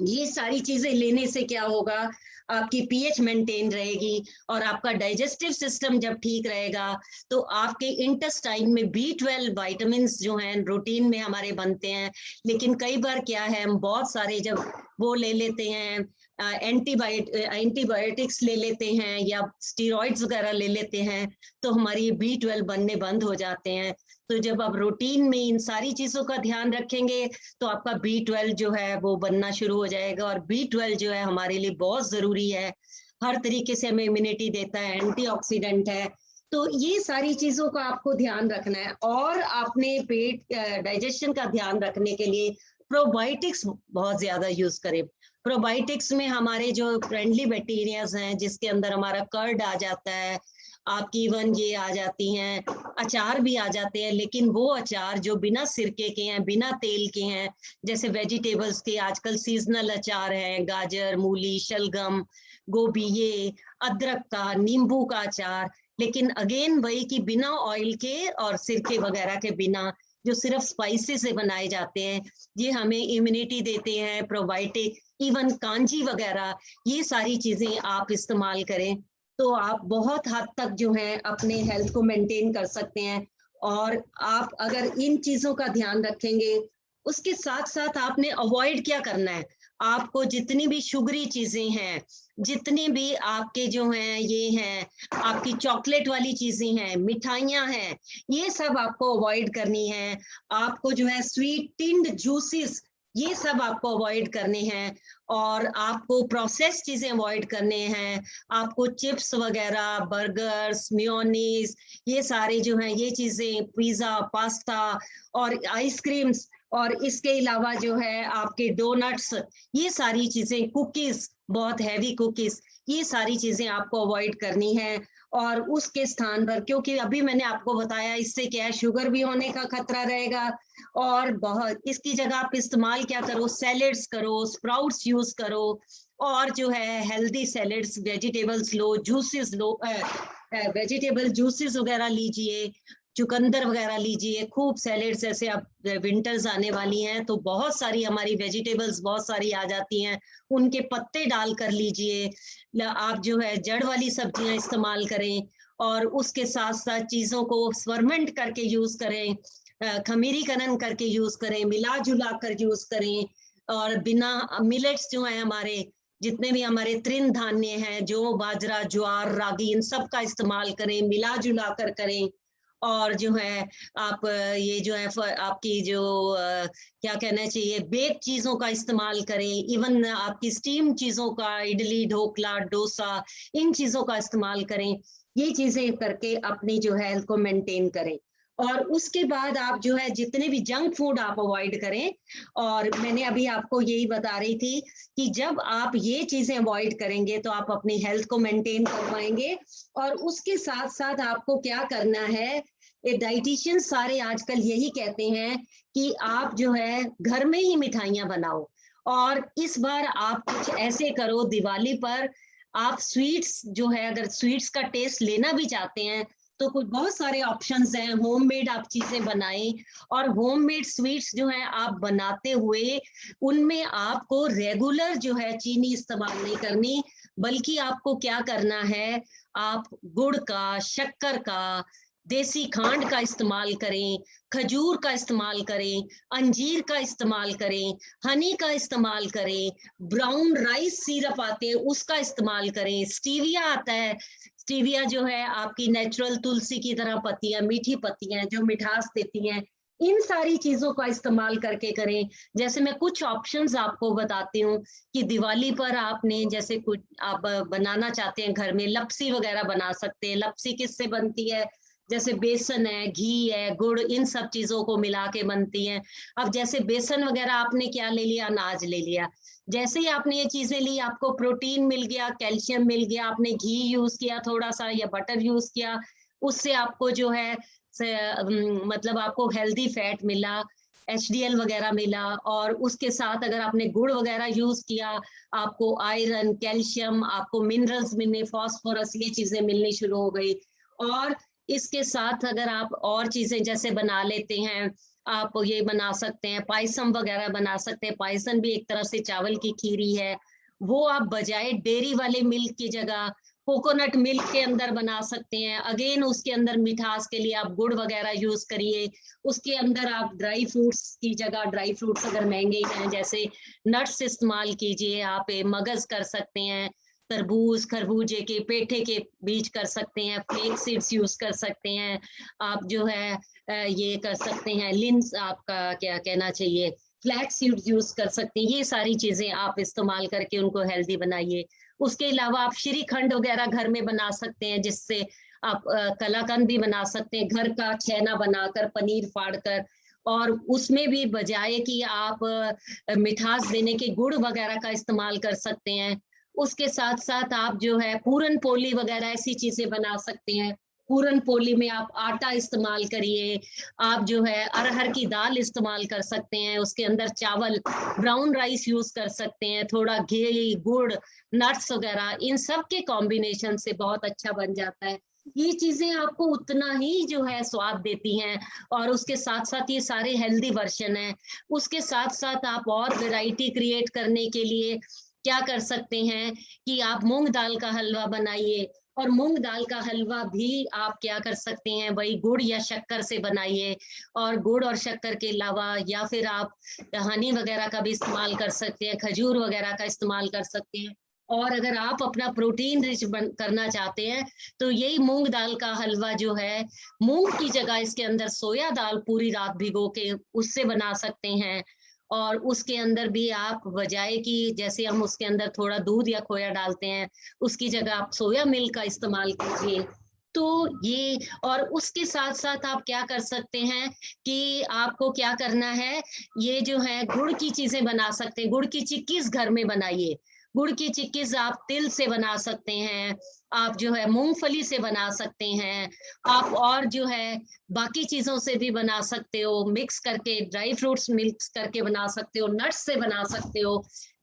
ये सारी चीजें लेने से क्या होगा, आपकी पीएच मेंटेन रहेगी और आपका डाइजेस्टिव सिस्टम जब ठीक रहेगा तो आपके इंटेस्टाइन में B12 विटामिन्स जो हैं रूटीन में हमारे बनते हैं। लेकिन कई बार क्या है, हम बहुत सारे जब वो ले लेते हैं, एंटीबायोटिक्स ले लेते हैं या स्टीरॉइड्स वगैरह ले लेते हैं, तो हमारी B12 बनने बंद हो जाते हैं। तो जब आप रूटीन में इन सारी चीजों का ध्यान रखेंगे तो आपका B12 जो है वो बनना शुरू हो जाएगा। और B12 जो है हमारे लिए बहुत जरूरी है, हर तरीके से हमें इम्यूनिटी देता है, एंटीऑक्सीडेंट है। तो ये सारी चीजों का आपको ध्यान रखना है। और आपने पेट डाइजेशन का ध्यान रखने के लिए प्रोबायोटिक्स बहुत ज्यादा यूज करें। प्रोबायोटिक्स में हमारे जो फ्रेंडली बैक्टीरियाज हैं, जिसके अंदर हमारा कर्ड आ जाता है, आपकी इवन ये आ जाती हैं, अचार भी आ जाते हैं, लेकिन वो अचार जो बिना सिरके के हैं, बिना तेल के हैं, जैसे वेजिटेबल्स के आजकल सीजनल अचार हैं, गाजर, मूली, शलगम, गोभी, ये अदरक का, नींबू का अचार, लेकिन अगेन वही कि बिना ऑयल के और सिरके वगैरह के बिना, जो सिर्फ स्पाइसेस से बनाए जाते हैं, ये हमें इम्यूनिटी देते हैं, प्रोबायोटिक, इवन कांजी वगैरह, ये सारी चीजें आप इस्तेमाल करें तो आप बहुत हद तक जो है अपने हेल्थ को मेंटेन कर सकते हैं। और आप अगर इन चीजों का ध्यान रखेंगे, उसके साथ साथ आपने अवॉइड क्या करना है, आपको जितनी भी शुगरी चीजें हैं, जितनी भी आपके जो हैं ये हैं, आपकी चॉकलेट वाली चीजें हैं, मिठाइयाँ हैं, ये सब आपको अवॉइड करनी है। आपको जो है स्वीट टिंड जूसेस, ये सब आपको अवॉइड करने हैं। और आपको प्रोसेस चीजें अवॉइड करने हैं। आपको चिप्स वगैरह, बर्गर्स, मेयोनीज, ये सारे जो हैं ये चीजें, पिज्जा, पास्ता और आइसक्रीम्स, और इसके अलावा जो है आपके डोनट्स, ये सारी चीजें, कुकीज, बहुत हैवी कुकीज, ये सारी चीजें आपको अवॉइड करनी है। और उसके स्थान पर, क्योंकि अभी मैंने आपको बताया, इससे क्या है, शुगर भी होने का खतरा रहेगा। और बहुत इसकी जगह आप इस्तेमाल क्या करो, सैलेड्स करो, स्प्राउट्स यूज करो, और जो है हेल्दी सैलेड्स, वेजिटेबल्स लो, जूसेस लो, वेजिटेबल जूसेस वगैरह लीजिए, चुकंदर वगैरह लीजिए, खूब सैलेड्स। जैसे अब विंटर्स आने वाली हैं तो बहुत सारी हमारी वेजिटेबल्स बहुत सारी आ जाती हैं, उनके पत्ते डाल कर लीजिए। आप जो है जड़ वाली सब्जियां इस्तेमाल करें, और उसके साथ साथ चीजों को फर्मेंट करके यूज करें, खमीरीकरण करके यूज करें, मिला जुला कर यूज करें। और बिना मिलेट्स जो है हमारे, जितने भी हमारे तृण धान्य हैं, जो बाजरा, ज्वार, रागी, इन सब का इस्तेमाल करें, मिला जुला कर करें। और जो है आप ये जो है आपकी जो क्या कहना चाहिए, बेक चीजों का इस्तेमाल करें, इवन आपकी स्टीम चीजों का, इडली, ढोकला, डोसा, इन चीजों का इस्तेमाल करें। ये चीजें करके अपनी जो हेल्थ को मेंटेन करें। और उसके बाद आप जो है जितने भी जंक फूड आप अवॉइड करें। और मैंने अभी आपको यही बता रही थी कि जब आप ये चीजें अवॉइड करेंगे तो आप अपनी हेल्थ को मेंटेन कर पाएंगे। और उसके साथ साथ आपको क्या करना है, ये डाइटिशियन सारे आजकल यही कहते हैं कि आप जो है घर में ही मिठाइयाँ बनाओ। और इस बार आप कुछ ऐसे करो, दिवाली पर आप स्वीट्स जो है, अगर स्वीट्स का टेस्ट लेना भी चाहते हैं तो कुछ बहुत सारे ऑप्शंस हैं, होममेड आप चीजें बनाएं। और होममेड स्वीट्स जो है आप बनाते हुए उनमें आपको रेगुलर जो है चीनी इस्तेमाल नहीं करनी, बल्कि आपको क्या करना है, आप गुड़ का, शक्कर का, देसी खांड का इस्तेमाल करें, खजूर का इस्तेमाल करें, अंजीर का इस्तेमाल करें, हनी का इस्तेमाल करें, ब्राउन राइस सिरप आते हैं उसका इस्तेमाल करें, स्टीविया आता है, स्टीविया जो है आपकी नेचुरल तुलसी की तरह पत्तियां, मीठी पत्तियां जो मिठास देती हैं, इन सारी चीजों का इस्तेमाल करके करें। जैसे मैं कुछ ऑप्शंस आपको बताती हूँ कि दिवाली पर आपने जैसे कुछ आप बनाना चाहते हैं घर में, लपसी वगैरह बना सकते हैं। लपसी किससे बनती है, जैसे बेसन है, घी है, गुड़, इन सब चीजों को मिला के बनती हैं। अब जैसे बेसन वगैरह आपने क्या ले लिया, अनाज ले लिया, जैसे ही आपने ये चीजें ली आपको प्रोटीन मिल गया, कैल्शियम मिल गया, आपने घी यूज किया थोड़ा सा या बटर यूज किया, उससे आपको जो है मतलब आपको हेल्दी फैट मिला। HDL वगैरह मिला, और उसके साथ अगर आपने गुड़ वगैरह यूज किया, आपको आयरन, कैल्शियम, आपको मिनरल्स मिलने, फास्फोरस, ये चीजें मिलनी शुरू हो गई। और इसके साथ अगर आप और चीजें जैसे बना लेते हैं, आप ये बना सकते हैं, पायसम वगैरह बना सकते हैं। पायसम भी एक तरह से चावल की खीरी है, वो आप बजाय डेयरी वाले मिल्क की जगह कोकोनट मिल्क के अंदर बना सकते हैं। अगेन उसके अंदर मिठास के लिए आप गुड़ वगैरह यूज करिए। उसके अंदर आप ड्राई फ्रूट्स की जगह, ड्राई फ्रूट्स अगर महंगे हैं जैसे नट्स इस्तेमाल कीजिए, आप मगज कर सकते हैं, तरबूज, खरबूजे के पेठे के बीज कर सकते हैं, फ्लेक्स सीड्स यूज कर सकते हैं, आप जो है ये कर सकते हैं, लिंस, आपका क्या कहना चाहिए, फ्लैक्स सीड्स यूज कर सकते हैं। ये सारी चीजें आप इस्तेमाल करके उनको हेल्दी बनाइए। उसके अलावा आप श्रीखंड वगैरह घर में बना सकते हैं, जिससे आप कलाकंद भी बना सकते हैं, घर का छेना बनाकर, पनीर फाड़ कर, और उसमें भी बजाय कि आप मिठास देने के गुड़ वगैरह का इस्तेमाल कर सकते हैं। उसके साथ साथ आप जो है पूरन पोली वगैरह ऐसी चीजें बना सकते हैं। पूरन पोली में आप आटा इस्तेमाल करिए, आप जो है अरहर की दाल इस्तेमाल कर सकते हैं, उसके अंदर चावल, ब्राउन राइस यूज कर सकते हैं, थोड़ा घी, गुड़, नट्स वगैरह, इन सब के कॉम्बिनेशन से बहुत अच्छा बन जाता है। ये चीजें आपको उतना ही जो है स्वाद देती हैं, और उसके साथ साथ ये सारे हेल्दी वर्जन हैं। उसके साथ साथ आप और वैरायटी क्रिएट करने के लिए क्या कर सकते हैं कि आप मूंग दाल का हलवा बनाइए, और मूंग दाल का हलवा भी आप क्या कर सकते हैं, वही गुड़ या शक्कर से बनाइए, और गुड़ और शक्कर के अलावा या फिर आप हनी वगैरह का भी इस्तेमाल कर सकते हैं, खजूर वगैरह का इस्तेमाल कर सकते हैं। और अगर आप अपना प्रोटीन रिच करना चाहते हैं तो यही मूंग दाल का हलवा जो है, मूंग की जगह इसके अंदर सोया दाल पूरी रात भिगो के उससे बना सकते हैं। और उसके अंदर भी आप बजाय कि जैसे हम उसके अंदर थोड़ा दूध या खोया डालते हैं, उसकी जगह आप सोया मिल्क का इस्तेमाल कीजिए। तो ये, और उसके साथ साथ आप क्या कर सकते हैं कि आपको क्या करना है, ये जो है गुड़ की चीजें बना सकते हैं। गुड़ की चिक्कीज घर में बनाइए। गुड़ की चिक्कीज आप तिल से बना सकते हैं, आप जो है मूंगफली से बना सकते हैं, आप और जो है बाकी चीजों से भी बना सकते हो, मिक्स करके, ड्राई फ्रूट्स मिक्स करके बना सकते हो, नट्स से बना सकते हो,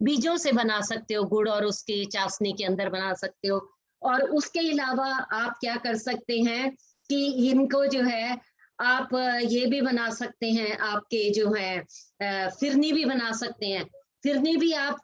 बीजों से बना सकते हो, गुड़ और उसके चाशनी के अंदर बना सकते हो। और उसके अलावा आप क्या कर सकते हैं कि इनको जो है आप ये भी बना सकते हैं, आपके जो है फिरनी भी बना सकते हैं। फिरनी भी आप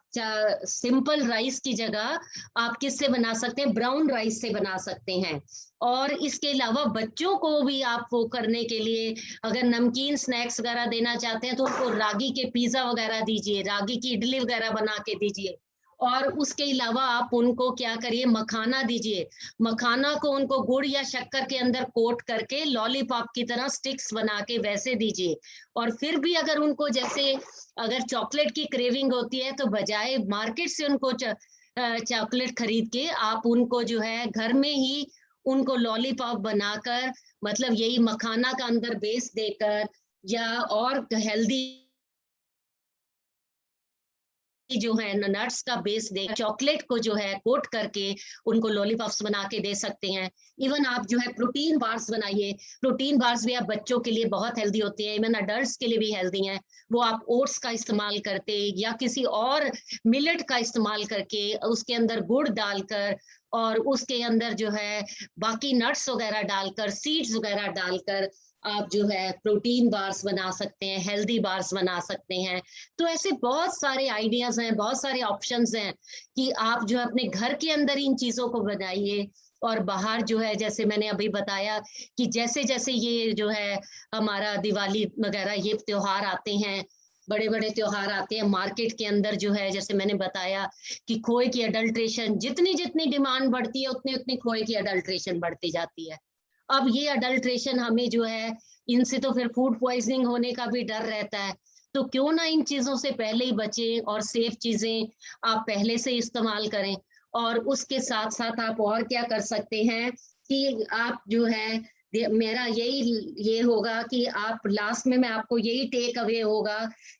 सिंपल राइस की जगह आप किससे बना सकते हैं, ब्राउन राइस से बना सकते हैं। और इसके अलावा बच्चों को भी आप वो करने के लिए अगर नमकीन स्नैक्स वगैरह देना चाहते हैं तो उनको रागी के पिज्जा वगैरह दीजिए, रागी की इडली वगैरह बना के दीजिए। और उसके अलावा आप उनको क्या करिए, मखाना दीजिए। मखाना को उनको गुड़ या शक्कर के अंदर कोट करके लॉलीपॉप की तरह स्टिक्स बना के वैसे दीजिए। और फिर भी अगर उनको जैसे अगर चॉकलेट की क्रेविंग होती है तो बजाय मार्केट से उनको चॉकलेट खरीद के आप उनको जो है घर में ही उनको लॉलीपॉप बनाकर, मतलब यही मखाना का अंदर बेस देकर या और हेल्दी जो है नट्स का बेस दे, चॉकलेट को जो है कोट करके उनको लॉलीपॉप्स बना के दे सकते हैं। इवन आप जो है प्रोटीन बार्स बनाइए। प्रोटीन बार्स भी आप बच्चों के लिए बहुत हेल्दी होते हैं, इवन अडल्ट्स के लिए भी हेल्दी हैं। वो आप ओट्स का इस्तेमाल करते या किसी और मिलेट का इस्तेमाल करके उसके अंदर गुड़ डालकर और उसके अंदर जो है बाकी नट्स वगैरह डालकर, सीड्स वगैरह डालकर आप जो है प्रोटीन बार्स बना सकते हैं, हेल्दी बार्स बना सकते हैं। तो ऐसे बहुत सारे आइडियाज हैं, बहुत सारे ऑप्शंस हैं कि आप जो है अपने घर के अंदर इन चीजों को बनाइए। और बाहर जो है जैसे मैंने अभी बताया कि जैसे जैसे ये जो है हमारा दिवाली वगैरह ये त्योहार आते हैं, बड़े बड़े त्योहार आते हैं, मार्केट के अंदर जो है जैसे मैंने बताया कि खोए की अडल्ट्रेशन, जितनी जितनी डिमांड बढ़ती है उतनी उतनी खोए की अडल्ट्रेशन बढ़ती जाती है। अब ये अडल्ट्रेशन हमें जो है इनसे तो फिर फूड पॉइजनिंग होने का भी डर रहता है। तो क्यों ना इन चीजों से पहले ही बचें और सेफ चीजें आप पहले से इस्तेमाल करें। और उसके साथ साथ आप और क्या कर सकते हैं कि आप जो है, मेरा ये होगा कि आप लास्ट में मैं आपको यही टेक अवे होगा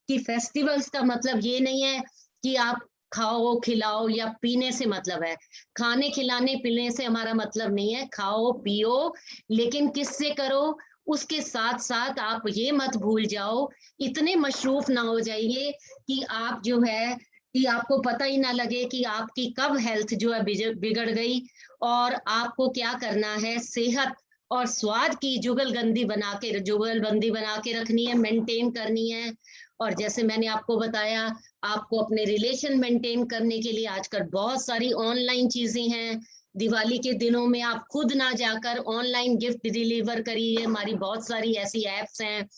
कि फेस्टिवल्स का मतलब ये नहीं है कि आप खाओ खिलाओ या पीने से मतलब है। खाने खिलाने पीने से हमारा मतलब नहीं है, खाओ पियो, लेकिन किससे करो, उसके साथ साथ आप ये मत भूल जाओ, इतने मशरूफ ना हो जाइए कि आप जो है कि आपको पता ही ना लगे कि आपकी कब हेल्थ जो है बिगड़ गई। और आपको क्या करना है, सेहत और स्वाद की जुगलबंदी बना के रखनी है, मेंटेन करनी है। और जैसे मैंने आपको बताया, आपको अपने रिलेशन मेंटेन करने के लिए आजकल बहुत सारी ऑनलाइन चीजें हैं। दिवाली के दिनों में आप खुद ना जाकर ऑनलाइन गिफ्ट डिलीवर करिए, हमारी बहुत सारी ऐसी एप्स हैं,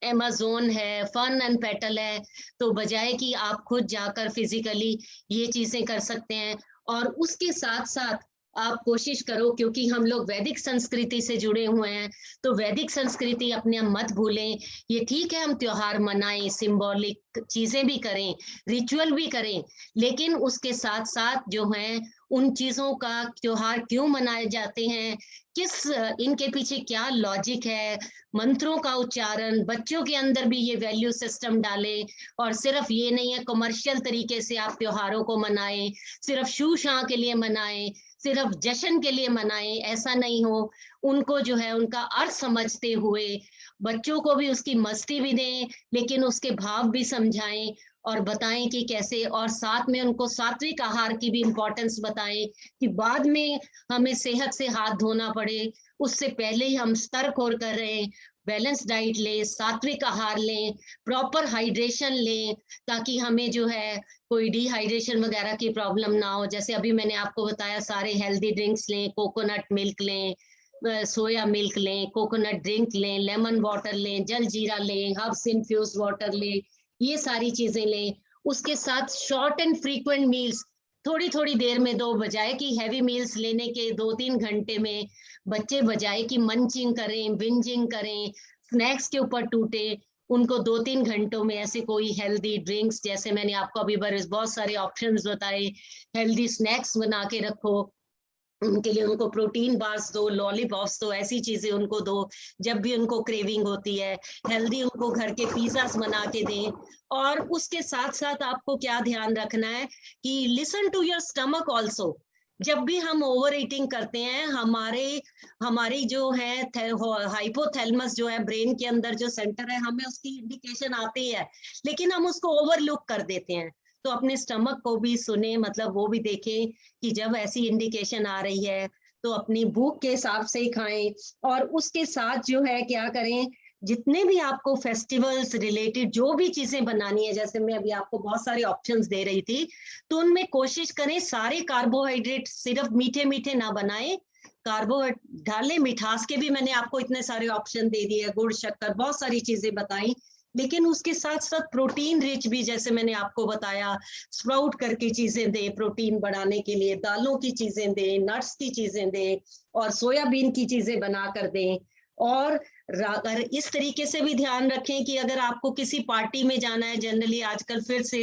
Amazon है, फन एंड पेटल है। तो बजाय कि आप खुद जाकर फिजिकली ये चीजें कर सकते हैं। और उसके साथ साथ आप कोशिश करो, क्योंकि हम लोग वैदिक संस्कृति से जुड़े हुए हैं, तो वैदिक संस्कृति अपने मत भूलें। ये ठीक है हम त्योहार मनाएं, सिंबॉलिक चीजें भी करें, रिचुअल भी करें, लेकिन उसके साथ साथ जो है उन चीजों का त्योहार क्यों मनाए जाते हैं, किस इनके पीछे क्या लॉजिक है, मंत्रों का उच्चारण, बच्चों के अंदर भी ये वैल्यू सिस्टम डालें। और सिर्फ ये नहीं है कमर्शियल तरीके से आप त्योहारों को मनाएं, सिर्फ शू शां के लिए मनाएं, सिर्फ जश्न के लिए मनाएं, ऐसा नहीं हो। उनको जो है उनका अर्थ समझते हुए बच्चों को भी उसकी मस्ती भी दें, लेकिन उसके भाव भी समझाएं और बताएं कि कैसे। और साथ में उनको सात्विक आहार की भी इम्पोर्टेंस बताएं कि बाद में हमें सेहत से हाथ धोना पड़े, उससे पहले ही हम सतर्क होकर रहें, बैलेंस डाइट लें, सात्विक आहार लें, प्रॉपर हाइड्रेशन लें, ताकि हमें जो है कोई डिहाइड्रेशन वगैरह की प्रॉब्लम ना हो। जैसे अभी मैंने आपको बताया, सारे हेल्दी ड्रिंक्स लें, कोकोनट मिल्क लें, सोया मिल्क लें, कोकोनट ड्रिंक लें, लेमन वाटर लें, जल जीरा लें, हर्ब्स इन्फ्यूज वाटर लें, ये सारी चीजें लें। उसके साथ शॉर्ट एंड फ्रीक्वेंट मील्स थोड़ी थोड़ी देर में दो, बजाय कि हैवी मील्स लेने के 2-3 घंटे में बच्चे बजाय कि मंचिंग करें, बिंजिंग करें, स्नैक्स के ऊपर टूटे, उनको 2-3 घंटों में ऐसे कोई हेल्दी ड्रिंक्स, जैसे मैंने आपको अभी बहुत सारे ऑप्शंस बताए, हेल्दी स्नैक्स बना के रखो उनके लिए। उनको प्रोटीन बार्स दो, लॉलीपॉप्स दो, ऐसी चीजें उनको दो जब भी उनको क्रेविंग होती है। हेल्दी उनको घर के पिज्जास बना के दें। और उसके साथ साथ आपको क्या ध्यान रखना है कि listen to your stomach also. जब भी हम ओवर ईटिंग करते हैं, हमारी जो है हाइपोथैलेमस जो है ब्रेन के अंदर जो सेंटर है, हमें उसकी इंडिकेशन आती है, लेकिन हम उसको ओवरलुक कर देते हैं। तो अपने स्टमक को भी सुने, मतलब वो भी देखें कि जब ऐसी इंडिकेशन आ रही है तो अपनी भूख के हिसाब से ही खाएं। और उसके साथ जो है क्या करें, जितने भी आपको फेस्टिवल्स रिलेटेड जो भी चीजें बनानी है, जैसे मैं अभी आपको बहुत सारे ऑप्शंस दे रही थी, तो उनमें कोशिश करें सारे कार्बोहाइड्रेट सिर्फ मीठे मीठे ना बनाएं, कार्बोहाइड्रेट डालें, मिठास के भी मैंने आपको इतने सारे ऑप्शन दे दिए, गुड़ शक्कर बहुत सारी चीजें बताई। लेकिन उसके साथ साथ प्रोटीन रिच भी, जैसे मैंने आपको बताया, स्प्राउट करके चीजें दें प्रोटीन बढ़ाने के लिए, दालों की चीजें दें, नट्स की चीजें दें, और सोयाबीन की चीजें बना कर दें। और अगर इस तरीके से भी ध्यान रखें कि अगर आपको किसी पार्टी में जाना है, जनरली आजकल फिर से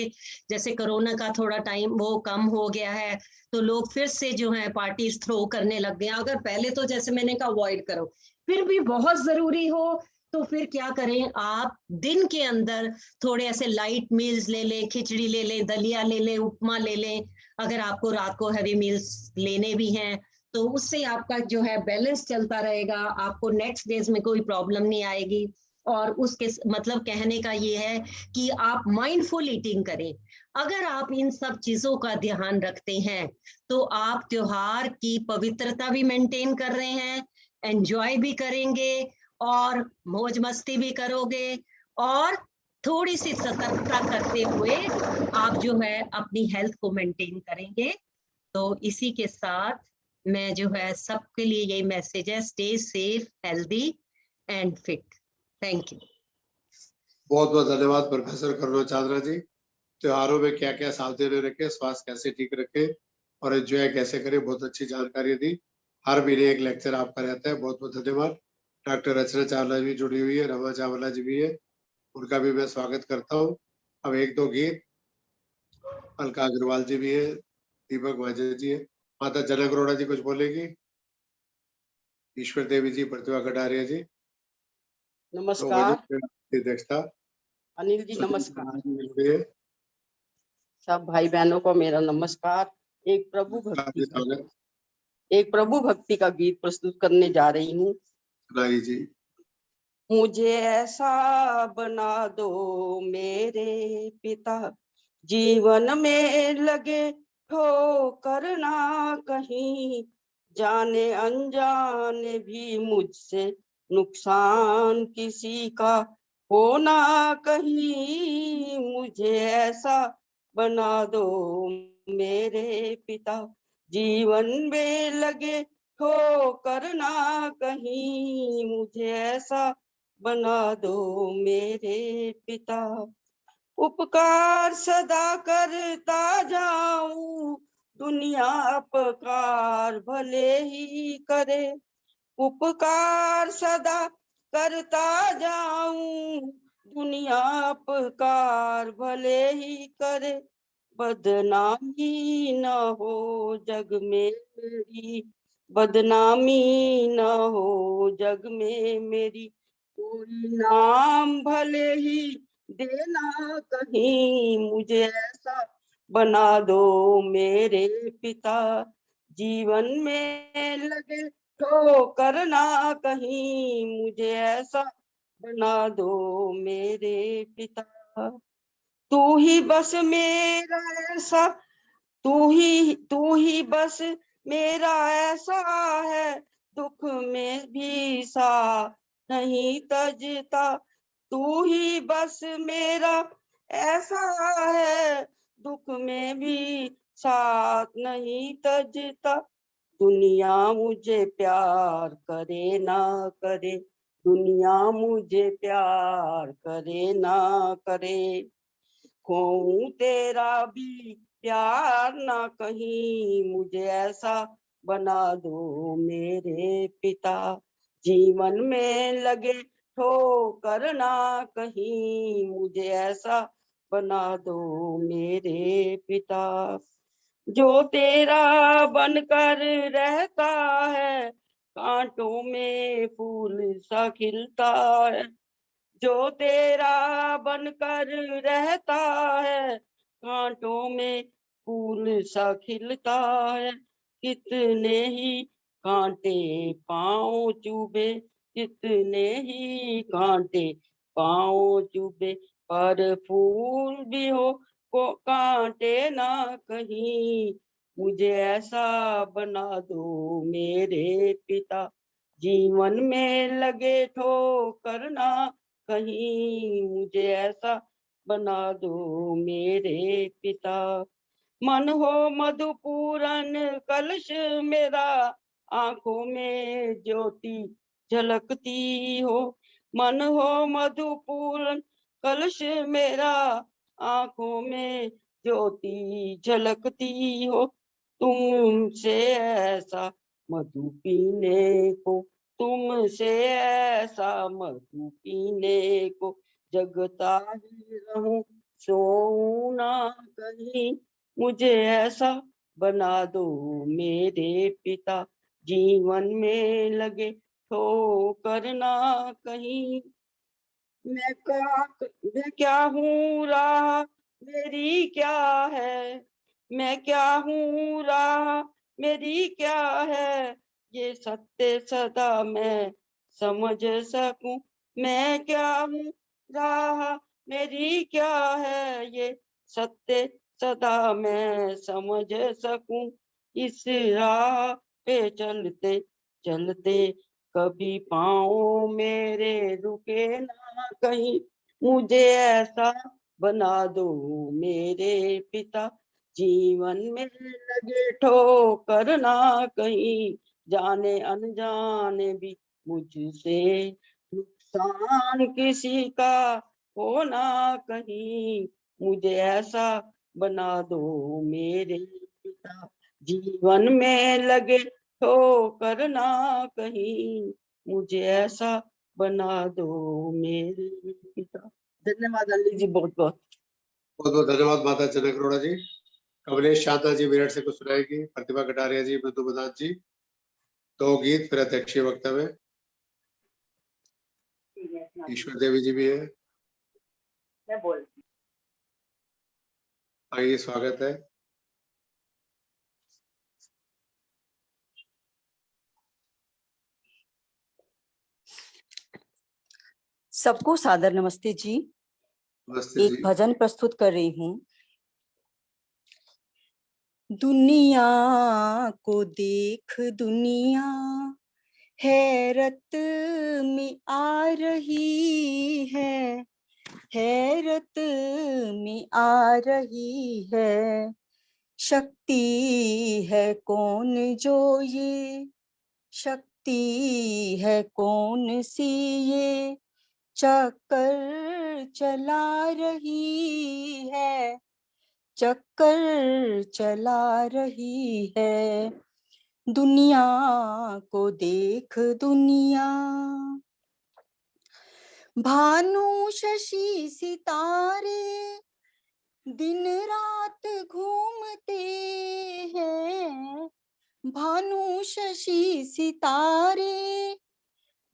जैसे कोरोना का थोड़ा टाइम वो कम हो गया है, तो लोग फिर से जो है पार्टीज थ्रो करने लग गए। अगर पहले तो जैसे मैंने कहा अवॉइड करो, फिर भी बहुत जरूरी हो तो फिर क्या करें, आप दिन के अंदर थोड़े ऐसे लाइट मील्स ले लें, खिचड़ी ले लें, दलिया ले लें, उपमा ले लें। अगर आपको रात को हैवी मील्स लेने भी हैं तो उससे आपका जो है बैलेंस चलता रहेगा, आपको नेक्स्ट डेज में कोई प्रॉब्लम नहीं आएगी। और उसके मतलब कहने का ये है कि आप माइंडफुल ईटिंग करें। अगर आप इन सब चीजों का ध्यान रखते हैं तो आप त्योहार की पवित्रता भी मेंटेन कर रहे हैं, एंजॉय भी करेंगे और मौज मस्ती भी करोगे, और थोड़ी सी सतर्कता करते हुए आप जो है अपनी हेल्थ को मेंटेन करेंगे। तो इसी के साथ मैं जो है सबके लिए यही मैसेज है, stay safe, healthy and fit. Thank you. बहुत बहुत धन्यवाद प्रोफेसर करुणा चांद्रा जी। त्योहारों में क्या क्या सावधानी रखें, स्वास्थ्य कैसे ठीक रखें और एंजॉय कैसे करें, बहुत अच्छी जानकारी दी। हर महीने एक लेक्चर आपका रहता है, बहुत बहुत धन्यवाद। डॉक्टर रचना चावला भी जुड़ी हुई है, रमा चावला जी भी है, उनका भी मैं स्वागत करता हूँ। अब एक दो गीत, अलका अग्रवाल जी भी है, दीपक वाजे जी है, माता जनक अरोड़ा जी कुछ बोलेगी, ईश्वर देवी जी, प्रतिभा कटारिया जी। नमस्कार अध्यक्षता अनिल जी, नमस्कार सब भाई बहनों को मेरा नमस्कार। एक प्रभु भक्ति का गीत प्रस्तुत करने जा रही हूँ। जी। मुझे ऐसा बना दो मेरे पिता, जीवन में लगे ठोकर ना कहीं, जाने अनजाने भी मुझसे नुकसान किसी का होना कहीं। मुझे ऐसा बना दो मेरे पिता, जीवन में लगे ठोकर ना कहीं। मुझे ऐसा बना दो मेरे पिता, उपकार सदा करता जाऊं, दुनिया अपकार भले ही करे। उपकार सदा करता जाऊं, दुनिया अपकार भले ही करे। बदनामी न हो जग में मेरी, बदनामी न हो जग में मेरी, कोई नाम भले ही देना कहीं। मुझे ऐसा बना दो मेरे पिता, जीवन में लगे ठोकर ना कहीं। मुझे ऐसा बना दो मेरे पिता, तू ही बस मेरा ऐसा, तू ही बस मेरा ऐसा है, दुख में भी साथ नहीं तजता। तू ही बस मेरा ऐसा है, दुख में भी साथ नहीं तजता। दुनिया मुझे प्यार करे ना करे, दुनिया मुझे प्यार करे ना करे, खोऊं तेरा भी प्यार ना कहीं। मुझे ऐसा बना दो मेरे पिता, जीवन में लगे ठोकर ना कहीं। मुझे ऐसा बना दो मेरे पिता, जो तेरा बनकर रहता है, कांटों में फूल सा खिलता है। जो तेरा बनकर रहता है, कांटों में फूल सा खिलता है। कितने ही कांटे पाँव चुभे, कितने ही कांटे पाँव चुभे, पर फूल भी हो को कांटे ना कहीं। मुझे ऐसा बना दो मेरे पिता, जीवन में लगे ठोकर ना कहीं। मुझे ऐसा बना दो मेरे पिता, मन हो मधुपूरन कलश मेरा, आंखों में ज्योति झलकती हो। मन हो मधुपूरन कलश मेरा, आंखों में ज्योति झलकती हो। तुमसे ऐसा मधु पीने को, तुमसे ऐसा मधु पीने को, जगता ही रहूं सोऊं ना कहीं। मुझे ऐसा बना दो मेरे पिता, जीवन में लगे ठोकर ना कहीं। मैं क्या हूँ राह मेरी क्या है, मैं क्या हूँ राह मेरी क्या है, ये सत्य सदा मैं समझ सकूं। मैं क्या हूँ राह मेरी क्या है, ये सत्य सदा मैं समझ सकूं। इस राह पे चलते चलते कभी पाँव मेरे रुके ना कहीं। मुझे ऐसा बना दो मेरे पिता, जीवन में लगे ठोकर ना कहीं। जाने अनजाने भी मुझसे नुकसान किसी का हो ना कहीं। मुझे ऐसा बना दो मेरे पिता, जीवन में लगे ठोकर ना कहीं। मुझे ऐसा बना दो मेरे पिता। धन्यवाद अली जी, बहुत बहुत। बहुत बहुत धन्यवाद माता जनक अरोड़ा जी। कमलेश शांता जी मेरठ से कुछ सुनाएगी, प्रतिभा कटारिया जी, मधु प्रधान जी, 2 गीत, फिर अध्यक्षीय वक्तव्य। ईश्वर देवी जी भी है, आइए, स्वागत है। सबको सादर नमस्ते जी। नमस्ते एक जी। भजन प्रस्तुत कर रही हूँ। दुनिया को देख दुनिया हैरत में आ रही है, हैरत में आ रही है। शक्ति है कौन जो ये, शक्ति है कौन सी ये चक्कर चला रही है, चक्कर चला रही है। दुनिया को देख दुनिया, भानु शशि सितारे दिन रात घूमते हैं, भानु शशि सितारे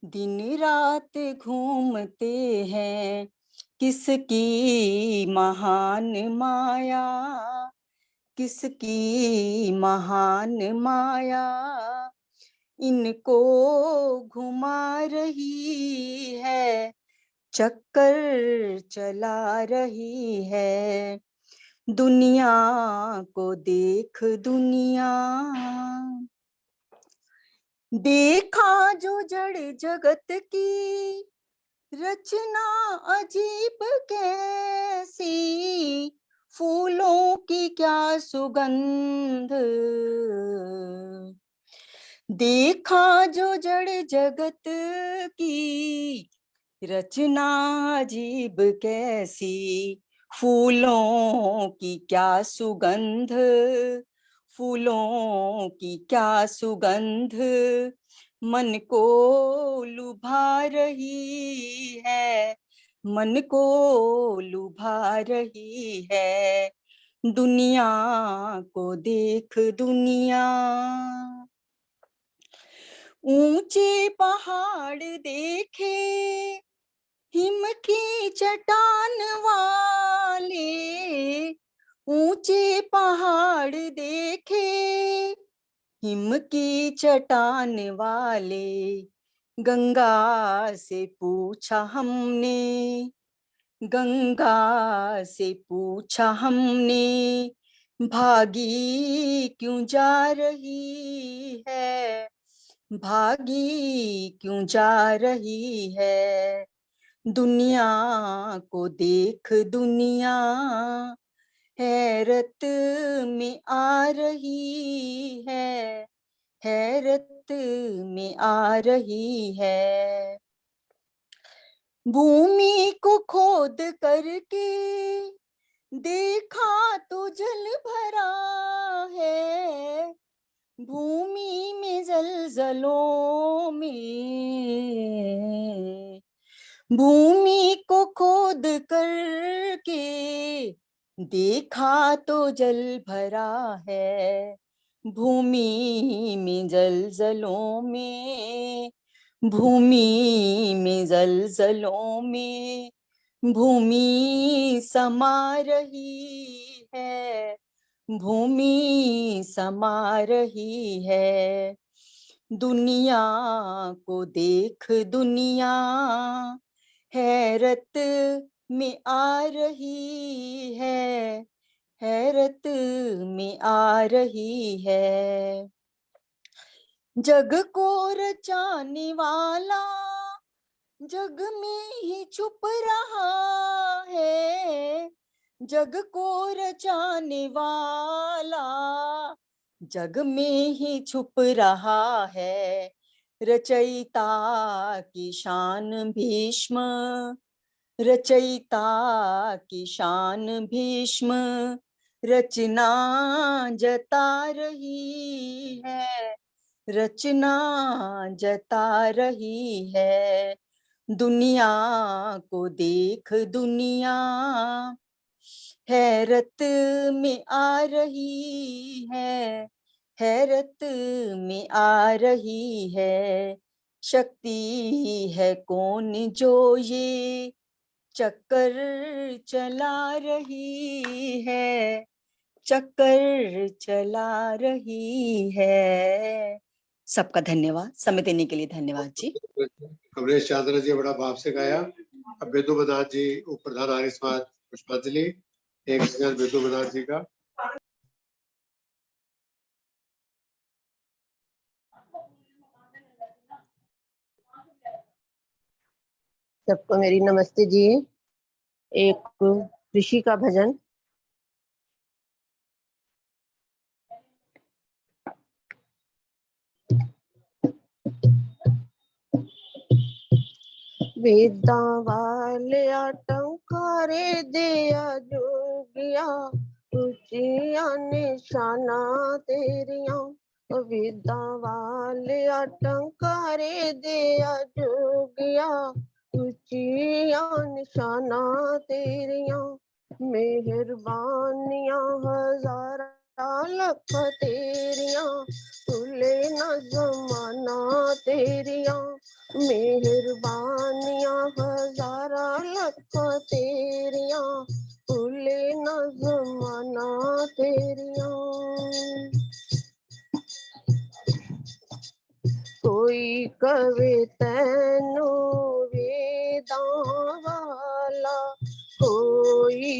दिन रात घूमते हैं। किसकी महान माया, किसकी महान माया इनको घुमा रही है, चक्कर चला रही है। दुनिया को देख दुनिया, देखा जो जड़ जगत की रचना अजीब कैसी, फूलों की क्या सुगंध। देखा जो जड़ जगत की रचना अजीब कैसी, फूलों की क्या सुगंध, फूलों की क्या सुगंध मन को लुभा रही है, मन को लुभा रही है। दुनिया को देख दुनिया, ऊंचे पहाड़ देखे हिम की चट्टान वाले, ऊंचे पहाड़ देखे हिम की चट्टान वाले। गंगा से पूछा हमने, गंगा से पूछा हमने, भागी क्यों जा रही है, भागी क्यों जा रही है। दुनिया को देख दुनिया हैरत में आ रही है, हैरत में आ रही है। भूमि को खोद करके देखा तो जल भरा है, भूमि में जलजलों में, भूमि को खोद करके देखा तो जल भरा है, भूमि में जलजलों में, भूमि में जलजलों में भूमि समा रही है, भूमि समा रही है। दुनिया को देख दुनिया हैरत में आ रही है, हैरत में आ रही है। जग को रचाने वाला जग में ही छुप रहा है, जग को रचाने वाला जग में ही छुप रहा है। रचयिता की शान भीष्म, रचयिता की शान भीष्म रचना जता रही है, रचना जता रही है। दुनिया को देख दुनिया हैरत में आ रही है, हैरत में आ रही है। शक्ति है कौन जो ये चक्कर चला रही है, चक्कर चला रही है। सबका धन्यवाद, समय देने के लिए धन्यवाद जी। कमलेश चांद्रा जी बड़ा भाव से गाया अब बिंदु बदान जी उप प्रधान आर्य समाज पुष्पांजलि, एक भजन बिंदु बदान जी का। सबको मेरी नमस्ते जी। एक ऋषि का भजन। वेदां वाले टंकारे दिया जोगिया, ऊंचिया निशाना तेरिया। वेदां वाले टंकारे दिया जोगिया, ऊंचिया निशाना तेरिया। मेहरबानियां हजारा लख तेरिया, भूले न जमाना तेरिया। मेहरबानियां हजारा लख तेरिया, भूले न जमाना तेरिया। कोई कवे तैनू वेदां वाला, कोई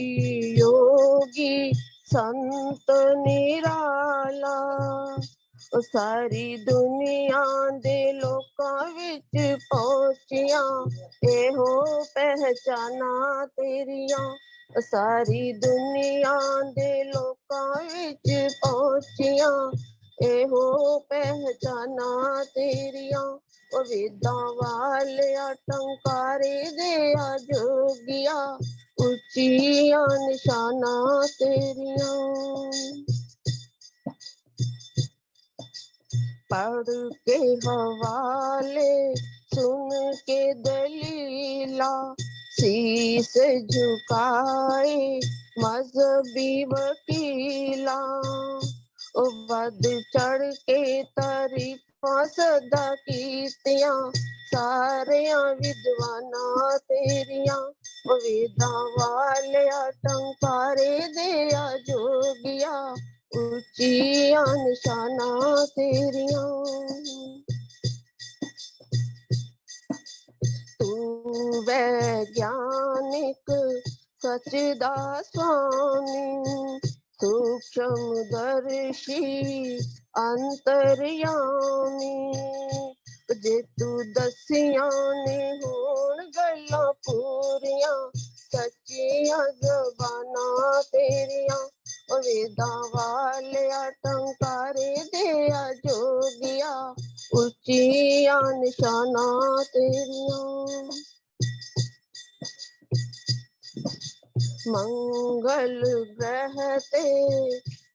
योगी संत निराला। सारी दुनिया दे लोकां विच पहुंचिया, एहो पहचाना तेरिया। सारी दुनिया दे लोकां विच पहुंचिया, एहो पहचाना तेरिया। वेदां वाले टंकारे दिया जोगिया, ऊंचिया निशाना तेरिया। पढ़ के हवाले सुन के दलीला, शीस झुकाए मजहबी वकीला। बद चढ़ के तारीफां सदा कीतियां, सारियां विद्वाना तेरिया। वेदां वाले टंकारे दिया जोगिया, ऊंचिया निशाना तेरिया। तू वैज्ञानिक सचदा स्वामी, सूक्ष्मदर्शी अंतर्यामी। जे तू दसियां ने होण गल्लां पूरियां, सच्चियां ज़बाना तेरिया। वेदां वाले टंकारे दिया जोगिया, ऊंचिया निशाना तेरिया। मंगल ग्रह ते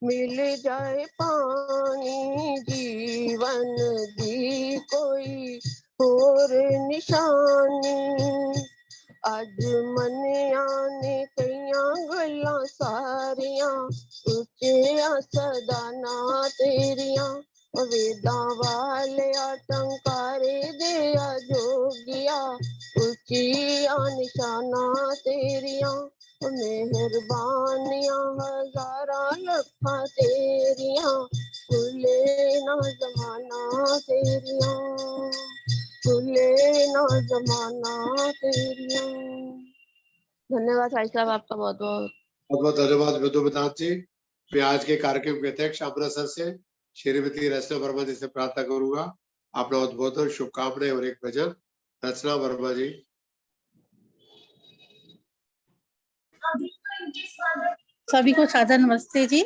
मिल जाए पानी, जीवन दी कोई होर निशानी। अज मनिया ने कईयां गल्लां सारियां, ऊंचिया सदाना तेरिया। वेदां वाले टंकारे दिया जोगिया, ऊंचिया निशाना तेरिया। मेहरबानियां हजारा लखा तेरिया, भूले ना जमाना तेरिया, भूले ना जमाना तेरिया। धन्यवाद भाई साहब, आपका बहुत बहुत बहुत धन्यवाद बिंदु बदान जी। मैं आज के कार्यक्रम के अध्यक्ष अमृतसर से श्रीमती रचना वर्मा जी से प्रार्थना करूंगा। आपका बहुत बहुत शुभकामनाएं और एक भजन। रचना वर्मा जी। सभी को सादर नमस्ते जी।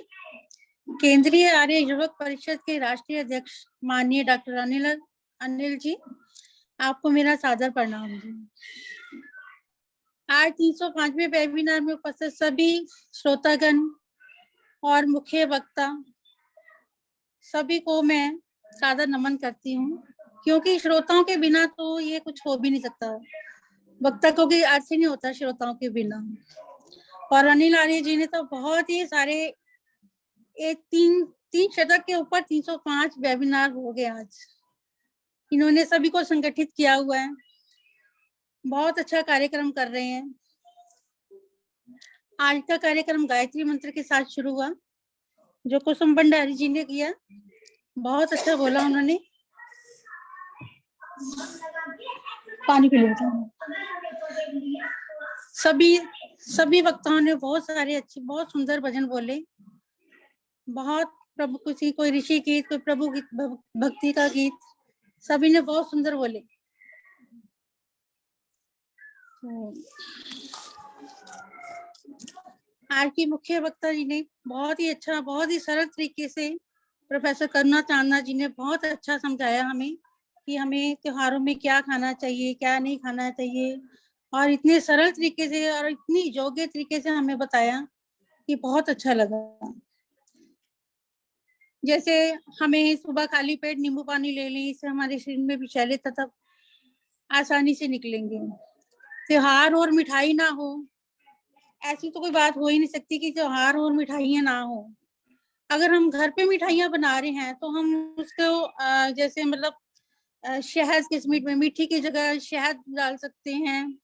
केंद्रीय आर्य युवक परिषद के राष्ट्रीय अध्यक्ष माननीय डॉक्टर अनिल जी, आपको मेरा सादर प्रणाम जी। आज 305वें वेबिनार में उपस्थित सभी श्रोतागण और मुख्य वक्ता सभी को मैं सादर नमन करती हूँ, क्योंकि श्रोताओं के बिना तो ये कुछ हो भी नहीं सकता। वक्ता को भी अर्थ ही नहीं होता श्रोताओं के बिना। और अनिल आर्य जी ने तो बहुत ही सारे तीन शतक के ऊपर 305 वेबिनार हो गए आज। इन्होंने सभी को संगठित किया हुआ है, बहुत अच्छा कार्यक्रम कर रहे हैं। आज का कार्यक्रम गायत्री मंत्र के साथ शुरू हुआ, जो कुसुम भंडारी जी ने किया। बहुत अच्छा बोला उन्होंने। पानी पी लो। सभी वक्ताओं ने बहुत सारे अच्छे बहुत सुंदर भजन बोले। बहुत प्रभु किसी कोई ऋषि गीत, कोई प्रभु गीत, भक्ति का गीत, सभी ने बहुत सुंदर बोले। आज की मुख्य वक्ता जी ने बहुत ही अच्छा, बहुत ही सरल तरीके से प्रोफेसर करुणा चांदना जी ने बहुत अच्छा समझाया हमें कि हमें त्योहारों में क्या खाना चाहिए, क्या नहीं खाना चाहिए, और इतने सरल तरीके से और इतनी योग्य तरीके से हमें बताया कि बहुत अच्छा लगा। जैसे हमें सुबह खाली पेट नींबू पानी ले लें, इससे हमारे शरीर में विषैले तत्व आसानी से निकलेंगे। त्योहार और मिठाई ना हो, ऐसी तो कोई बात हो ही नहीं सकती कि त्योहार और मिठाइयाँ ना हो। अगर हम घर पे मिठाइयाँ बना रहे हैं तो हम उसको जैसे मतलब शहद किस्मिट में मीठी की जगह शहद डाल सकते हैं।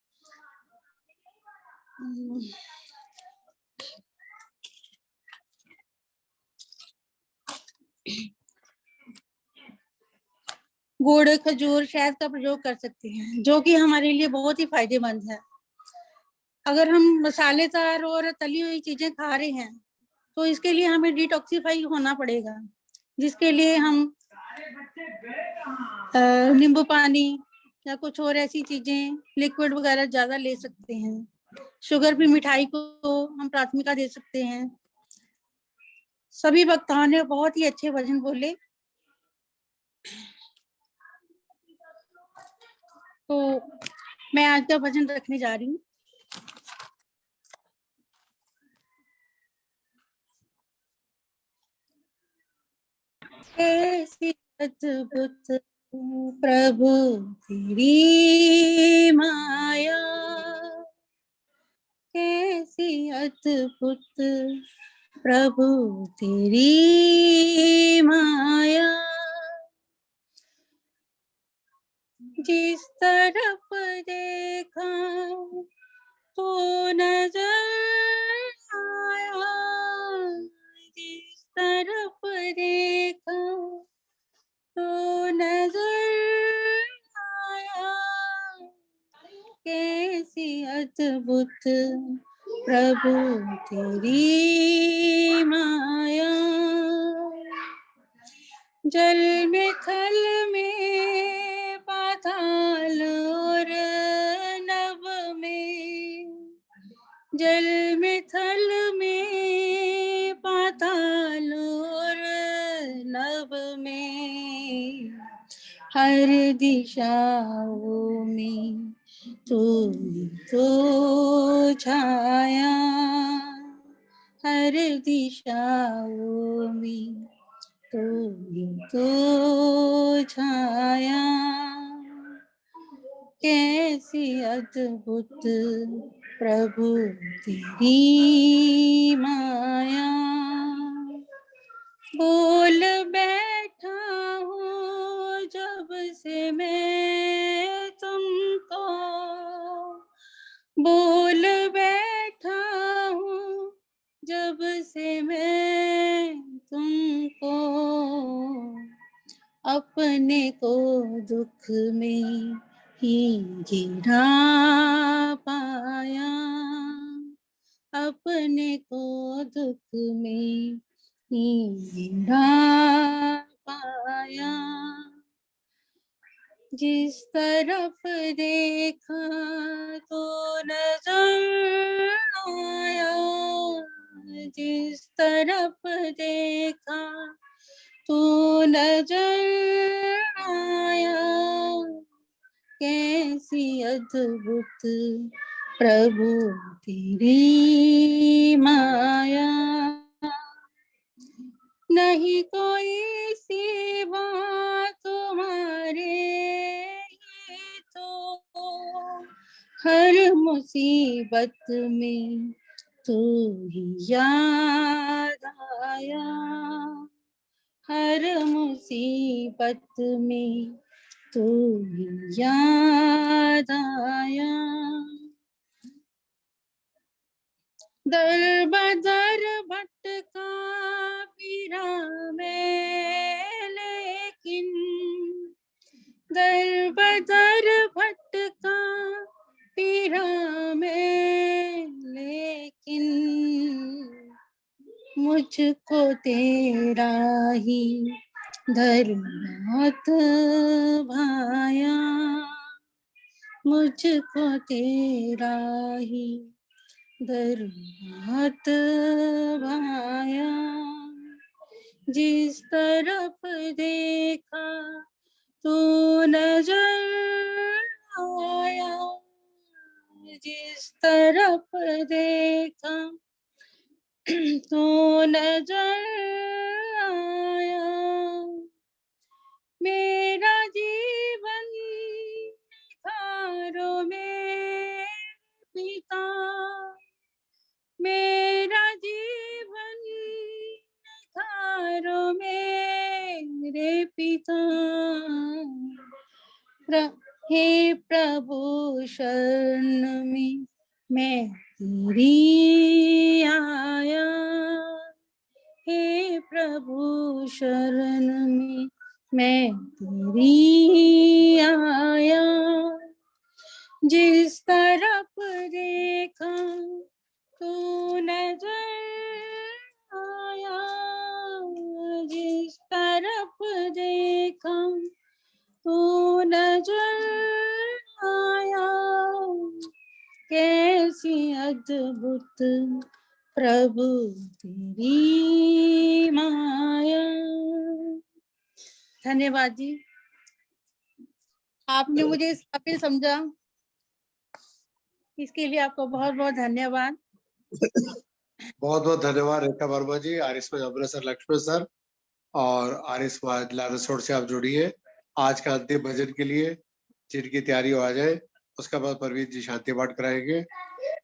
गुड़, खजूर, शहद का प्रयोग कर सकते हैं, जो कि हमारे लिए बहुत ही फायदेमंद है। अगर हम मसालेदार और तली हुई चीजें खा रहे हैं तो इसके लिए हमें डिटॉक्सिफाई होना पड़ेगा, जिसके लिए हम नींबू पानी या कुछ और ऐसी चीजें लिक्विड वगैरह ज्यादा ले सकते हैं। शुगर भी मिठाई को हम प्राथमिकता दे सकते हैं। सभी वक्ताओं ने बहुत ही अच्छे भजन बोले। तो मैं आज का भजन रखने जा रही हूँ। कैसी अद्भुत प्रभु तेरी माया, कैसी अद्भुत प्रभु तेरी माया, जिस तरफ देखा तो नजर आया, जिस तरफ देखा तो नजर आया, कैसी अद्भुत प्रभु तेरी माया, जल में थल में पाताल और नभ में, जल में थल में पाताल और नभ में, हर दिशाओं में तू तो छाया, हर दिशाओं में तो छाया, कैसी अद्भुत प्रभु तेरी माया, बोल बैठा हूँ जब से मैं तुमको, बोल बैठा हूँ जब से मैं तुमको, अपने को दुख में ही गिरा पाया, अपने को दुख में ही गिरा पाया, जिस तरफ देखा तो नजर आया, जिस तरफ देखा तो नजर आया, कैसी अद्भुत प्रभु तेरी माया, नहीं कोई सिवा तुम्हारे ही तो, हर मुसीबत में तू ही याद आया, हर मुसीबत में तू ही याद आया, दर बदर भटका फिरा मैं लेकिन, दर बदर भटका फिरा मेरा मैं, लेकिन मुझको तेरा ही धर्मात भाया, मुझको तेरा ही धर्मात भाया। जिस तरफ देखा तू नजर आया, जिस तरफ देखा तू नजर आया। मेरा जीवन निखारो मेरे पिता, मेरा जीवन निखारो मेरे पिता। हे प्रभु शरण में मैं तेरी आया, हे प्रभु शरण में मैं तेरी आया। जिस तरफ देखा तू नजर आया, जिस तरफ देखा तू नजर आया। कैसी अद्भुत प्रभु तेरी माया। धन्यवाद जी, आपने मुझे इस काबिल समझा, इसके लिए आपको बहुत बहुत धन्यवाद। बहुत बहुत धन्यवाद रेखा वर्मा जी, आरिस्मा अमृतसर लक्ष्मण सर और आरिस्मा लालसोट से आप जुड़ी है। आज का अंतिम भजन के लिए जिनकी तैयारी हो आ जाए, उसके बाद परवीन जी शांति पाठ कराएंगे।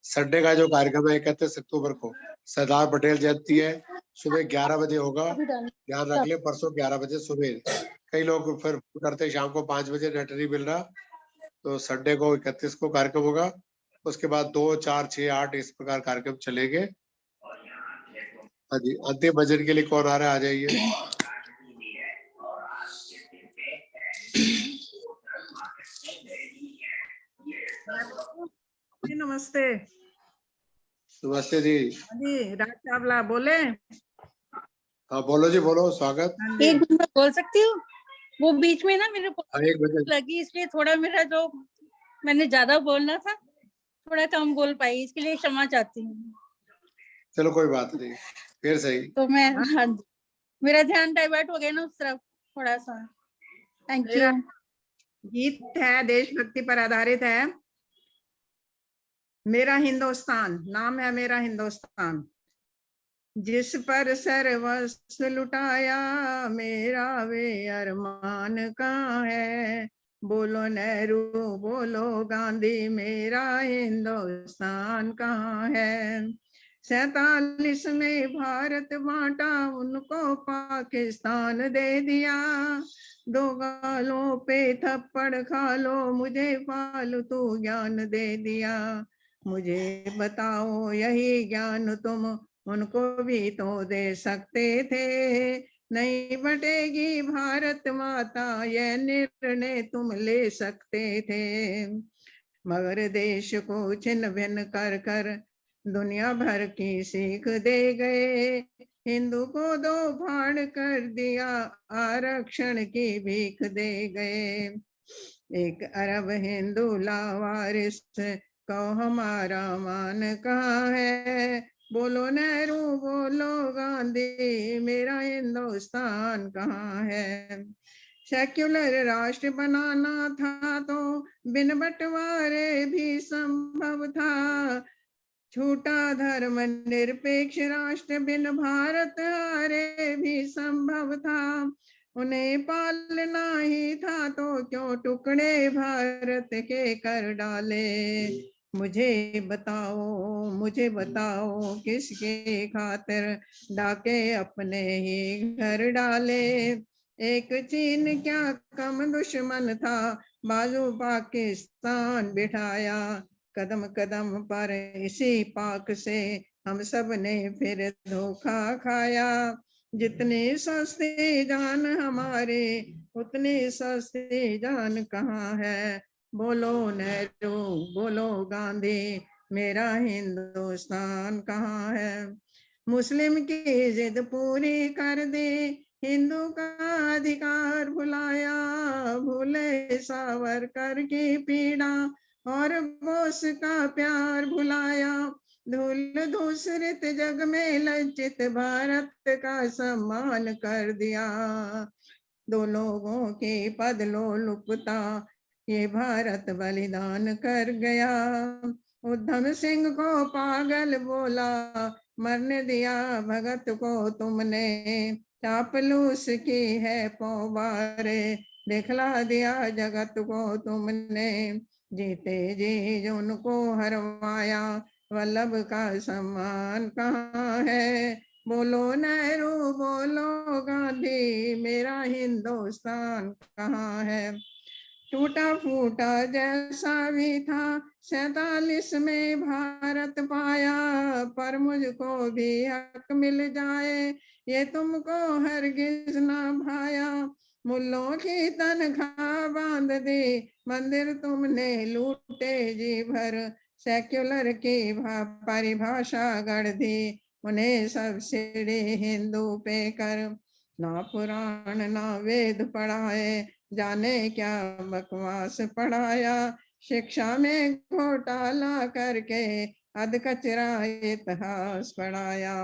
संडे का जो कार्यक्रम है 31 अक्टूबर को सरदार पटेल जयंती है, सुबह 11 बजे होगा, ध्यान रख ले, परसों 11 बजे सुबह। कई लोग फिर करते शाम को 5 बजे, नेट नहीं मिल रहा, तो संडे को 31 को कार्यक्रम होगा। उसके बाद 2, 4, 6, 8 इस प्रकार कार्यक्रम चलेंगे। हाँ जी, अंतिम भजन के लिए कौन आ रहा है, आ जाइए। नमस्ते। नमस्ते जी। जी राज चावला बोले। हाँ बोलो जी, बोलो, स्वागत। एक मिनट बोल सकती हूँ? वो बीच में ना मेरे को एक मिनट लगी, इसलिए थोड़ा मेरा जो मैंने ज्यादा बोलना था थोड़ा कम बोल पाई, इसके लिए क्षमा चाहती हूँ। चलो कोई बात नहीं, फिर सही। तो मैं, हाँ जी, मेरा ध्यान डाइवर्ट हो गया ना उस तरफ थोड़ा सा। Thank you. गीत है, देशभक्ति पर आधारित है। मेरा हिंदुस्तान नाम है, मेरा हिंदुस्तान। जिस पर सर्वस्व लुटाया मेरा वे अरमान कहाँ है। बोलो नेहरू बोलो गांधी, मेरा हिंदुस्तान कहाँ है। 47 में भारत बांटा, उनको पाकिस्तान दे दिया। 2 गालों पे थप्पड़ खा लो, मुझे फालतू ज्ञान दे दिया। मुझे बताओ यही ज्ञान तुम उनको भी तो दे सकते थे। नहीं बटेगी भारत माता, यह निर्णय तुम ले सकते थे। मगर देश को छिन्न भिन्न कर कर दुनिया भर की सीख दे गए। हिंदू को 2 भाड़ कर दिया, आरक्षण की भीख दे गए। 1 अरब हिंदू लावारिस को हमारा मान कहाँ है। बोलो नेहरू बोलो गांधी, मेरा हिंदुस्तान कहाँ है। सेक्युलर राष्ट्र बनाना था तो बिन बंटवारे भी संभव था। छूटा धर्म निरपेक्ष राष्ट्र, बिन भारत हारे भी संभव था। उन्हें पालना ही था तो क्यों टुकड़े भारत के कर डाले। मुझे बताओ किसके खातिर डाके अपने ही घर डाले। एक चीन क्या कम दुश्मन था, बाजू पाकिस्तान बिठाया। कदम कदम पर इसी पाक से हम सब ने फिर धोखा खाया। जितने सस्ते जान हमारे, उतने सस्ते जान कहाँ है। बोलो नेहरू, बोलो गांधी, मेरा हिंदुस्तान कहाँ है। मुस्लिम की जिद पूरी कर दी, हिंदू का अधिकार भुलाया, भूले सावरकर की पीड़ा और बोस का प्यार भुलाया। धूल धूसरित जग में लज्जित भारत का सम्मान कर दिया। दो लोगों की पद लोलुपता ये भारत बलिदान कर गया। उधम सिंह को पागल बोला, मरने दिया भगत को तुमने। चापलूस की है पौबारे, दिखला दिया जगत को तुमने। जीते जी उनको हरवाया, वल्लभ का सम्मान कहाँ है। बोलो नेहरू, बोलो गांधी, मेरा हिंदुस्तान कहाँ है। टूटा फूटा जैसा भी था 47 में भारत पाया, पर मुझको भी हक मिल जाए ये तुमको हरगिज ना भाया। मुल्लों की तनख्वाह बांध दी, मंदिर तुमने लूटे जी भर। सेक्युलर की परिभाषा गढ़ दी, उन्हें सब्सिडी हिंदू पे कर। ना पुराण ना वेद पढ़ाए, जाने क्या बकवास पढ़ाया। शिक्षा में घोटाला करके अधकचरा इतिहास पढ़ाया।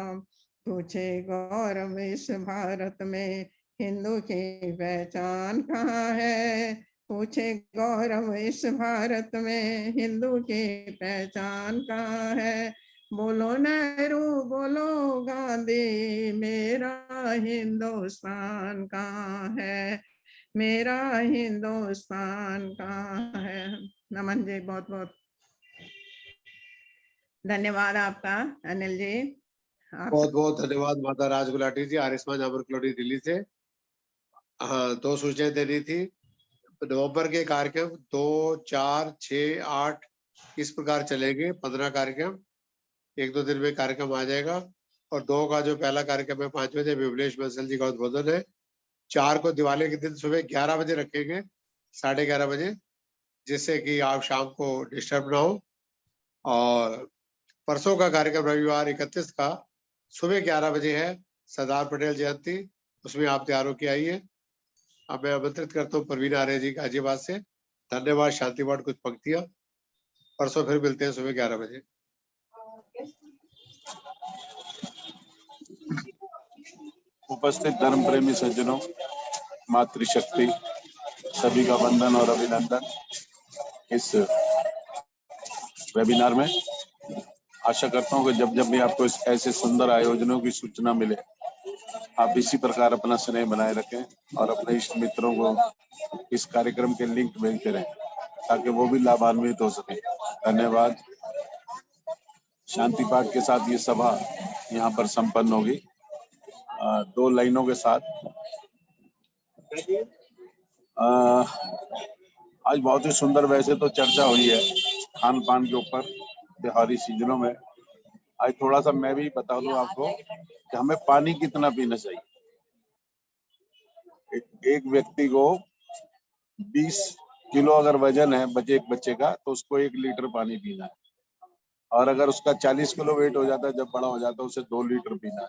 पूछे गौरव इस भारत में, हिंदू की पहचान कहाँ है। पूछे गौरव इस भारत में, हिंदू की पहचान कहाँ है। बोलो नेहरू, बोलो गांधी, मेरा हिंदुस्तान कहाँ है। मेरा हिंदुस्तान कहाँ है। नमन जी, बहुत बहुत धन्यवाद आपका अनिल जी। बहुत बहुत धन्यवाद माता राज गुलाटी जी, आरिस्मा जामर कलोनी दिल्ली से। हाँ, 2 सूचनाएं देनी थी। नवंबर के कार्यक्रम 2, 4, 6, 8 इस प्रकार चलेंगे। 15 कार्यक्रम 1-2 दिन में कार्यक्रम आ जाएगा। और 2 का जो पहला कार्यक्रम है 5 बजे विमलेश बंसल जी का उद्बोधन है। 4 को दिवाली के दिन सुबह 11 बजे रखेंगे, 11:30 बजे, जिससे कि आप शाम को डिस्टर्ब ना हो। और परसों का कार्यक्रम रविवार 31 का सुबह 11 बजे है, सरदार पटेल जयंती, उसमें आप तैयार होके आइए। अब मैं आमंत्रित करता हूँ प्रवीण आर्य जी गाजियाबाद से। धन्यवाद। शांति पाठ कुछ पंक्तियां। परसों फिर मिलते हैं सुबह 11 बजे। उपस्थित धर्म प्रेमी सज्जनों, मातृशक्ति सभी का वंदन और अभिनंदन। इस वेबिनार में आशा करता हूं कि जब जब भी आपको ऐसे सुंदर आयोजनों की सूचना मिले, आप इसी प्रकार अपना स्नेह बनाए रखें और अपने इष्ट मित्रों को इस कार्यक्रम के लिंक भेजते रहें ताकि वो भी लाभान्वित हो सके। धन्यवाद। शांति पाठ के साथ ये सभा यहाँ पर संपन्न होगी। 2 लाइनों के साथ। आज बहुत ही सुंदर वैसे तो चर्चा हुई है खान पान के ऊपर त्योहारी सीजनों में। आज थोड़ा सा मैं भी बता दूं आपको कि हमें पानी कितना पीना चाहिए। एक व्यक्ति को 20 किलो अगर वजन है एक बच्चे का, तो उसको 1 लीटर पानी पीना है। और अगर उसका 40 किलो वेट हो जाता है, जब बड़ा हो जाता है, उसे 2 लीटर पीना है।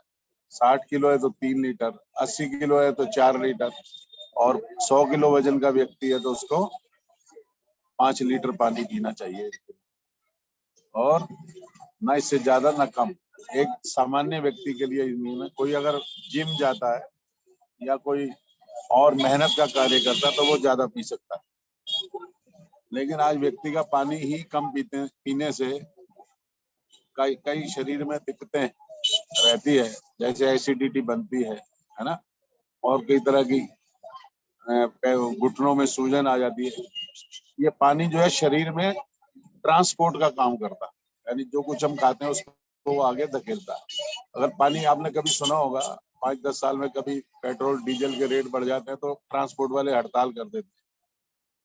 60 किलो है तो 3 लीटर, 80 किलो है तो 4 लीटर, और 100 किलो वजन का व्यक्ति है तो उसको 5 लीटर पानी पीना चाहिए। और ना इससे ज्यादा ना कम। एक सामान्य व्यक्ति के लिए नियम है। कोई अगर जिम जाता है या कोई और मेहनत का कार्य करता है तो वो ज्यादा पी सकता है, लेकिन आज व्यक्ति का पानी ही कम पीने से कई शरीर में दिक्कतें रहती है, जैसे एसिडिटी बनती है ना, और कई तरह की घुटनों में सूजन आ जाती है। ये पानी जो है शरीर में ट्रांसपोर्ट का काम करता है, यानी जो कुछ हम खाते हैं उसको वो आगे धकेलता है। अगर पानी आपने कभी सुना होगा 5-10 साल में कभी पेट्रोल डीजल के रेट बढ़ जाते हैं तो ट्रांसपोर्ट वाले हड़ताल कर देते हैं।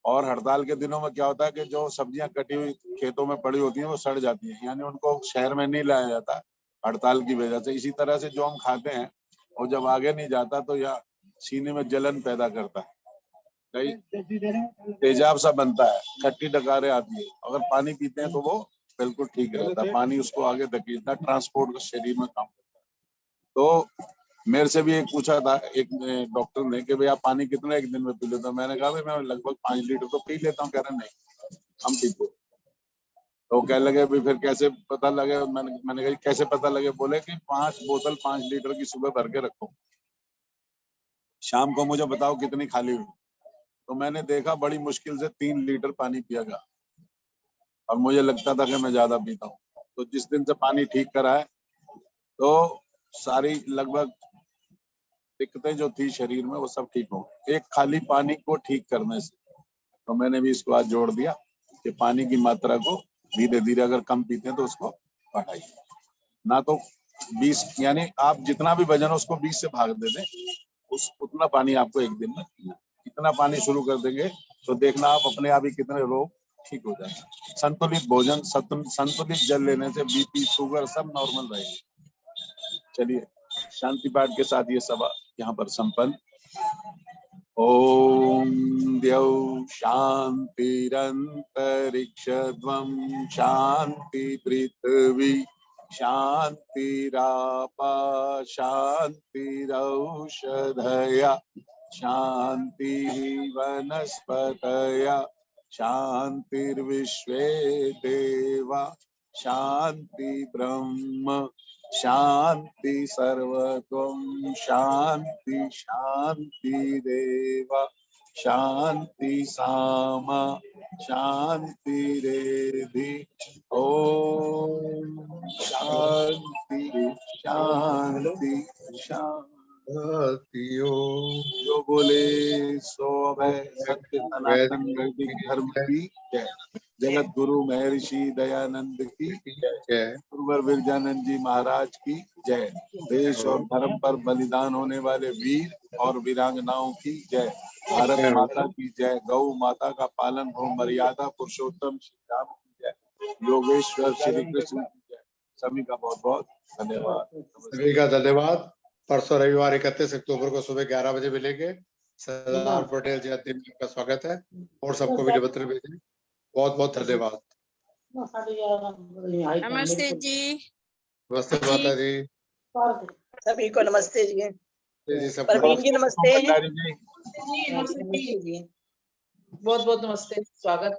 और हड़ताल के दिनों में क्या होता है कि जो सब्जियां कटी हुई खेतों में पड़ी होती हैं वो सड़ जाती हैं, यानी उनको शहर में नहीं लाया जाता हड़ताल की वजह से। इसी तरह से जो हम खाते हैं वो जब आगे नहीं जाता तो यह सीने में जलन पैदा करता है। कई तेजाब सा बनता है, खट्टी डकारें आती है, अगर पानी पीते हैं तो वो बिल्कुल ठीक रहता है। पानी उसको आगे धकेलता, ट्रांसपोर्ट का शरीर में काम करता है। तो मेरे से भी एक पूछा था एक डॉक्टर ने कि भाई आप पानी कितना एक दिन में पी लेते हो? मैंने कहा भाई मैं लगभग 5 लीटर तो पी लेता हूँ। कह रहे नहीं हम पीते। तो कह लगे भाई फिर कैसे पता लगे? मैंने कहा कैसे पता लगे? बोले कि 5 बोतल 5 लीटर की सुबह भर के रखो, शाम को मुझे बताओ कितनी खाली हुई। तो मैंने देखा बड़ी मुश्किल से 3 लीटर पानी पिया गया और मुझे लगता था कि मैं ज्यादा पीता हूँ। तो जिस दिन से पानी ठीक करा है तो सारी लगभग दिक्कतें जो थी शरीर में वो सब ठीक हो गई, एक खाली पानी को ठीक करने से। तो मैंने भी इसको आज जोड़ दिया कि पानी की मात्रा को धीरे धीरे अगर कम पीते हैं तो उसको बढ़ाइए ना। तो 20 यानी आप जितना भी वजन हो उसको 20 से भाग दे दें, उतना पानी आपको एक दिन में पीना। इतना पानी शुरू कर देंगे तो देखना आप अपने आप ही कितने रोग ठीक हो जाएंगे। संतुलित भोजन, संतुलित जल लेने से बीपी, शुगर सब नॉर्मल रहेगी। चलिए शांति पाठ के साथ ये सभा यहाँ पर संपन्न। ओम द्यौ शांतिरंतरिक्षध्वं शांति पृथ्वी शांतिरापा शांतिरौषधया शांति वनस्पतया शांतिर्विश्वे देवा शांति ब्रह्म शांति सर्वत्वं शांति शांति देवा शांति सामा शांति रेधि। ओम शांति शांति शांति। जो बोले सो अभय सत्य सनातन वैदिक धर्म की जय। जगत गुरु महर्षि दयानंद की जय। गुरुवर विरजानंद जी महाराज की जय। देश और धर्म पर बलिदान होने वाले वीर और वीरांगनाओं की जय। भारत माता की जय। गौ माता का पालन हो मर्यादा पुरुषोत्तम श्री राम की जय। योगेश्वर श्री कृष्ण की जय। सभी का बहुत बहुत धन्यवाद। सभी का धन्यवाद। परसों रविवार 31 अक्टूबर को सुबह 11 बजे मिलेंगे। सरदार पटेल जयंती में आपका स्वागत है और सबको भी निमंत्रण भेजें। बहुत बहुत धन्यवाद। नमस्ते जी। नमस्ते माता जी। सभी को नमस्ते जी। जी सब परवीन जी नमस्ते। नमस्ते जी। बहुत बहुत नमस्ते, स्वागत।